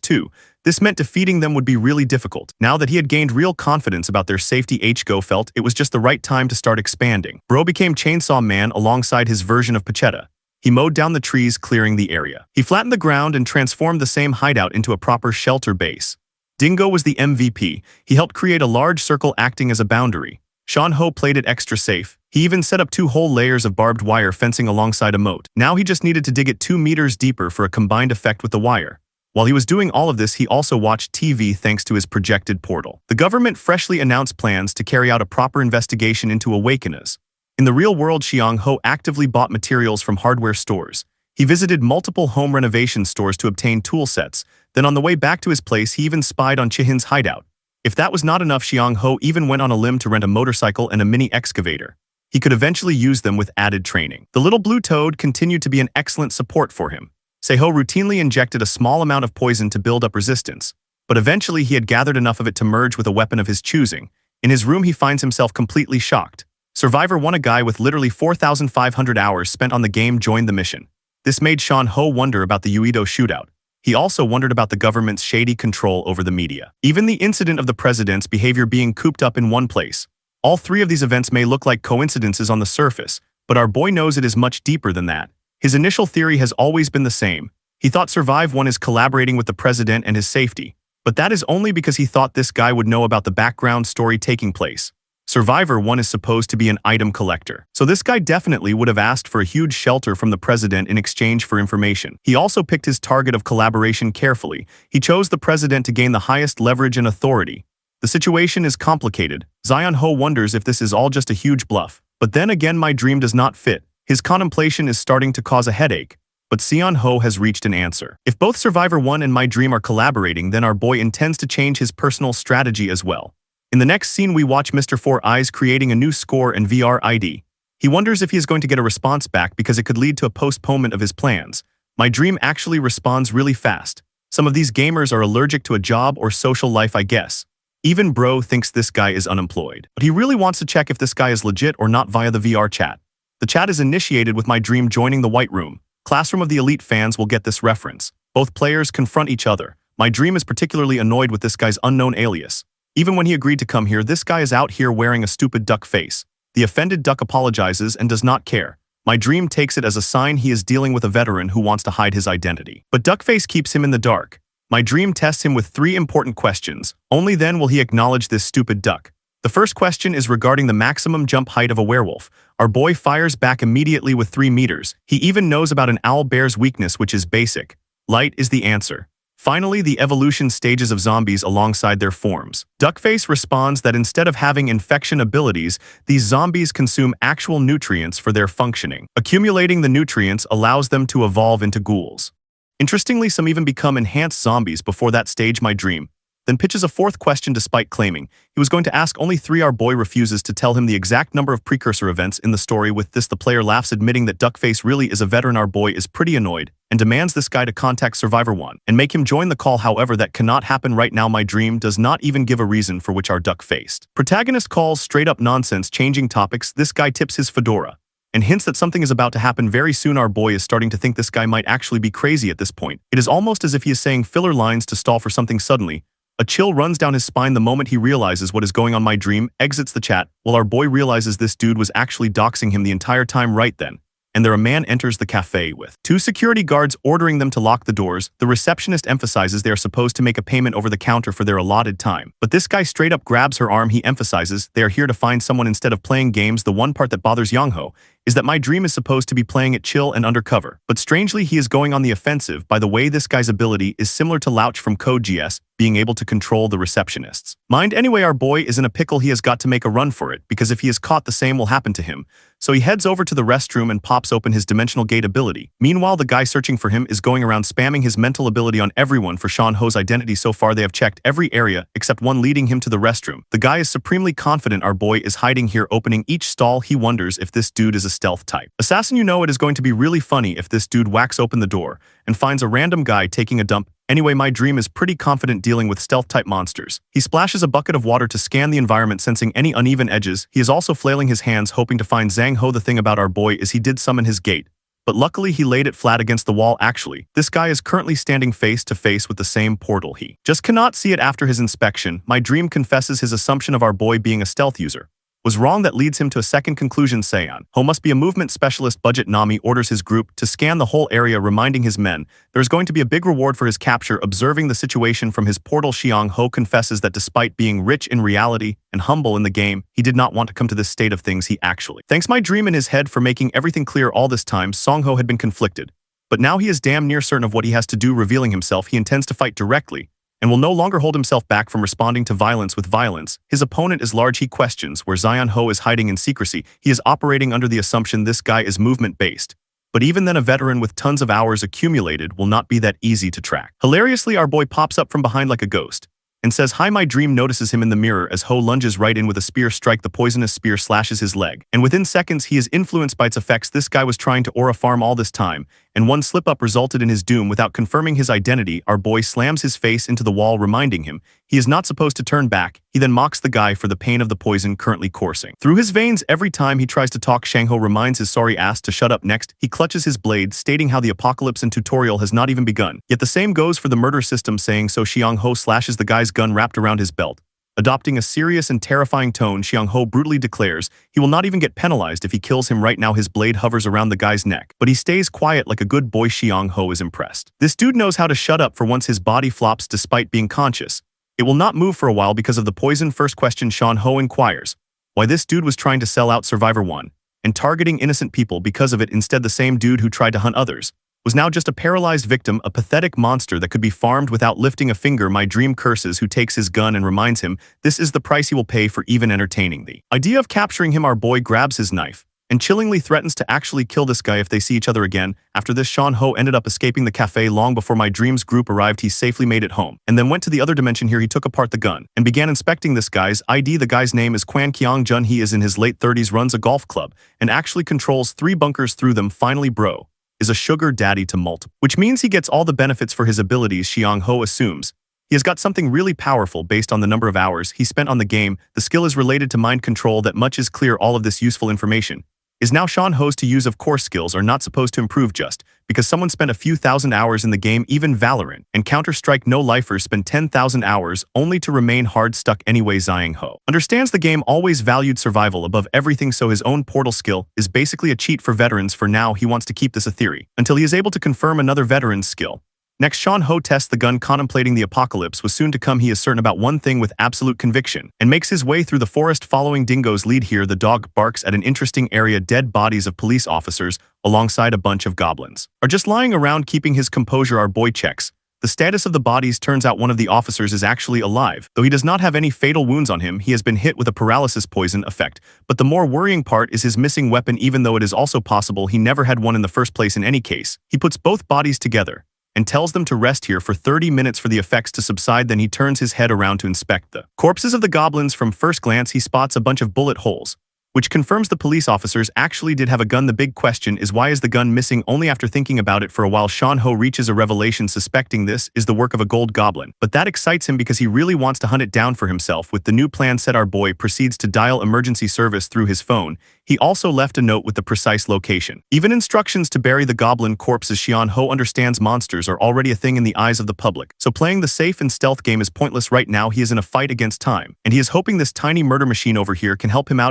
Speaker 1: too. This meant defeating them would be really difficult. Now that he had gained real confidence about their safety, Go felt it was just the right time to start expanding. Bro became Chainsaw Man alongside his version of Pachetta. He mowed down the trees, clearing the area. He flattened the ground and transformed the same hideout into a proper shelter base. Dingo was the MVP. He helped create a large circle acting as a boundary. Shan Ho played it extra safe. He even set up 2 whole layers of barbed wire fencing alongside a moat. Now he just needed to dig it 2 meters deeper for a combined effect with the wire. While he was doing all of this, he also watched TV thanks to his projected portal. The government freshly announced plans to carry out a proper investigation into awakeners. In the real world, Xiang Ho actively bought materials from hardware stores. He visited multiple home renovation stores to obtain tool sets. Then on the way back to his place, he even spied on Chihin's hideout. If that was not enough, Xiang Ho even went on a limb to rent a motorcycle and a mini excavator. He could eventually use them with added training. The little blue toad continued to be an excellent support for him. Seiho routinely injected a small amount of poison to build up resistance, but eventually he had gathered enough of it to merge with a weapon of his choosing. In his room, he finds himself completely shocked. Survivor 1, a guy with literally 4,500 hours spent on the game, joined the mission. This made Shan Ho wonder about the Uido shootout. He also wondered about the government's shady control over the media. Even the incident of the president's behavior being cooped up in one place. All 3 of these events may look like coincidences on the surface, but our boy knows it is much deeper than that. His initial theory has always been the same. He thought Survive 1 is collaborating with the president and his safety, but that is only because he thought this guy would know about the background story taking place. Survivor 1 is supposed to be an item collector, so this guy definitely would have asked for a huge shelter from the president in exchange for information. He also picked his target of collaboration carefully. He chose the president to gain the highest leverage and authority. The situation is complicated. Zion Ho wonders if this is all just a huge bluff. But then again, my dream does not fit. His contemplation is starting to cause a headache. But Sion Ho has reached an answer. If both Survivor 1 and My Dream are collaborating, then our boy intends to change his personal strategy as well. In the next scene, we watch Mr. Four Eyes creating a new score and VR ID. He wonders if he is going to get a response back because it could lead to a postponement of his plans. My Dream actually responds really fast. Some of these gamers are allergic to a job or social life, I guess. Even bro thinks this guy is unemployed. But he really wants to check if this guy is legit or not via the VR chat. The chat is initiated with my dream joining the White Room. Classroom of the Elite fans will get this reference. Both players confront each other. My dream is particularly annoyed with this guy's unknown alias. Even when he agreed to come here, this guy is out here wearing a stupid duck face. The offended duck apologizes and does not care. My dream takes it as a sign he is dealing with a veteran who wants to hide his identity. But Duckface keeps him in the dark. My dream tests him with 3 important questions. Only then will he acknowledge this stupid duck. The first question is regarding the maximum jump height of a werewolf. Our boy fires back immediately with 3 meters. He even knows about an owl bear's weakness, which is basic. Light is the answer. Finally, the evolution stages of zombies alongside their forms. Duckface responds that instead of having infection abilities, these zombies consume actual nutrients for their functioning. Accumulating the nutrients allows them to evolve into ghouls. Interestingly, some even become enhanced zombies before that stage. My dream then pitches a 4th question despite claiming he was going to ask only 3. Our boy refuses to tell him the exact number of precursor events in the story. With this, the player laughs, admitting that Duckface really is a veteran. Our boy is pretty annoyed and demands this guy to contact Survivor 1 and make him join the call. However, that cannot happen right now. My dream does not even give a reason for which our duck-faced protagonist calls straight up nonsense. Changing topics, this guy tips his fedora and hints that something is about to happen very soon. Our boy is starting to think this guy might actually be crazy at this point. It is almost as if he is saying filler lines to stall for something. Suddenly, a chill runs down his spine the moment he realizes what is going on. My dream exits the chat, while our boy realizes this dude was actually doxing him the entire time. Right then and there, a man enters the cafe with 2 security guards ordering them to lock the doors. The receptionist emphasizes they are supposed to make a payment over the counter for their allotted time. But this guy straight up grabs her arm. He emphasizes they are here to find someone instead of playing games. The one part that bothers Yongho is that my dream is supposed to be playing it chill and undercover. But strangely, he is going on the offensive. By the way, this guy's ability is similar to Louch from Code GS, being able to control the receptionists. Mind anyway, our boy is in a pickle. He has got to make a run for it, because if he is caught, the same will happen to him. So he heads over to the restroom and pops open his dimensional gate ability. Meanwhile, the guy searching for him is going around spamming his mental ability on everyone for Sean Ho's identity. So far, they have checked every area except one, leading him to the restroom. The guy is supremely confident our boy is hiding here. Opening each stall, he wonders if this dude is a stealth type assassin. You know, it is going to be really funny if this dude whacks open the door and finds a random guy taking a dump. Anyway, my dream is pretty confident dealing with stealth-type monsters. He splashes a bucket of water to scan the environment, sensing any uneven edges. He is also flailing his hands, hoping to find Zhang Ho. The thing about our boy is he did summon his gate, but luckily he laid it flat against the wall. Actually, this guy is currently standing face to face with the same portal. He just cannot see it after his inspection. My dream confesses his assumption of our boy being a stealth user was wrong. That leads him to a second conclusion. Seon Ho must be a movement specialist. Budget Nami orders his group to scan the whole area, reminding his men there is going to be a big reward for his capture. Observing the situation from his portal, Xiang Ho confesses that despite being rich in reality and humble in the game, he did not want to come to this state of things. He actually thanks my dream in his head for making everything clear. All this time, Song Ho had been conflicted, but now he is damn near certain of what he has to do. Revealing himself, he intends to fight directly and will no longer hold himself back from responding to violence with violence. His opponent is large. He questions where Zion Ho is hiding in secrecy. He is operating under the assumption this guy is movement-based. But even then, a veteran with tons of hours accumulated will not be that easy to track. Hilariously, our boy pops up from behind like a ghost and says hi. My dream notices him in the mirror as Ho lunges right in with a spear strike. The poisonous spear slashes his leg, and within seconds he is influenced by its effects. This guy was trying to aura farm all this time, and one slip-up resulted in his doom. Without confirming his identity, our boy slams his face into the wall, reminding him he is not supposed to turn back. He then mocks the guy for the pain of the poison currently coursing through his veins. Every time he tries to talk, Shangho reminds his sorry ass to shut up. Next, he clutches his blade, stating how the apocalypse and tutorial has not even begun. Yet the same goes for the murder system, saying so. Xiang Ho slashes the guy's gun wrapped around his belt. Adopting a serious and terrifying tone, Xiang Ho brutally declares he will not even get penalized if he kills him. Right now, his blade hovers around the guy's neck, but he stays quiet like a good boy. Xiang Ho is impressed. This dude knows how to shut up for once. His body flops despite being conscious. It will not move for a while because of the poison. First question, Sean Ho inquires why this dude was trying to sell out Survivor 1 and targeting innocent people because of it. Instead, the same dude who tried to hunt others was now just a paralyzed victim, a pathetic monster that could be farmed without lifting a finger. My dream curses who takes his gun and reminds him this is the price he will pay for even entertaining the idea of capturing him. Our boy grabs his knife and chillingly threatens to actually kill this guy if they see each other again. After this, Sean Ho ended up escaping the cafe long before my dream's group arrived. He safely made it home and then went to the other dimension. Here he took apart the gun and began inspecting this guy's ID. The guy's name is Kwan Kyong Jun. He is in his late 30s, runs a golf club, and actually controls 3 bunkers through them. Finally, bro is a sugar daddy to multiple, which means he gets all the benefits for his abilities. Xiang Ho assumes he has got something really powerful based on the number of hours he spent on the game. The skill is related to mind control. That much is clear. All of this useful information is now Sean Ho's to use. Of course, skills are not supposed to improve just because someone spent a few thousand hours in the game. Even Valorant and Counter-Strike no-lifers spend 10,000 hours only to remain hard stuck anyway. Xiang Ho understands the game always valued survival above everything, so his own portal skill is basically a cheat for veterans. For now, he wants to keep this a theory until he is able to confirm another veteran's skill. Next, Sean Ho tests the gun. Contemplating the apocalypse was soon to come, he is certain about one thing with absolute conviction and makes his way through the forest following Dingo's lead. Here, the dog barks at an interesting area. Dead bodies of police officers alongside a bunch of goblins are just lying around. Keeping his composure, our boy checks the status of the bodies. Turns out one of the officers is actually alive. Though he does not have any fatal wounds on him, he has been hit with a paralysis poison effect. But the more worrying part is his missing weapon, even though it is also possible he never had one in the first place. In any case, he puts both bodies together and tells them to rest here for 30 minutes for the effects to subside. Then he turns his head around to inspect the corpses of the goblins. From first glance, he spots a bunch of bullet holes, which confirms the police officers actually did have a gun. The big question is, why is the gun missing? Only after thinking about it for a while, Sean Ho reaches a revelation, suspecting this is the work of a gold goblin. But that excites him because he really wants to hunt it down for himself. With the new plan set, our boy proceeds to dial emergency service through his phone. He also left a note with the precise location, even instructions to bury the goblin corpses. Xian Ho understands monsters are already a thing in the eyes of the public, so playing the safe and stealth game is pointless right now. He is in a fight against time, and he is hoping this tiny murder machine over here can help him out.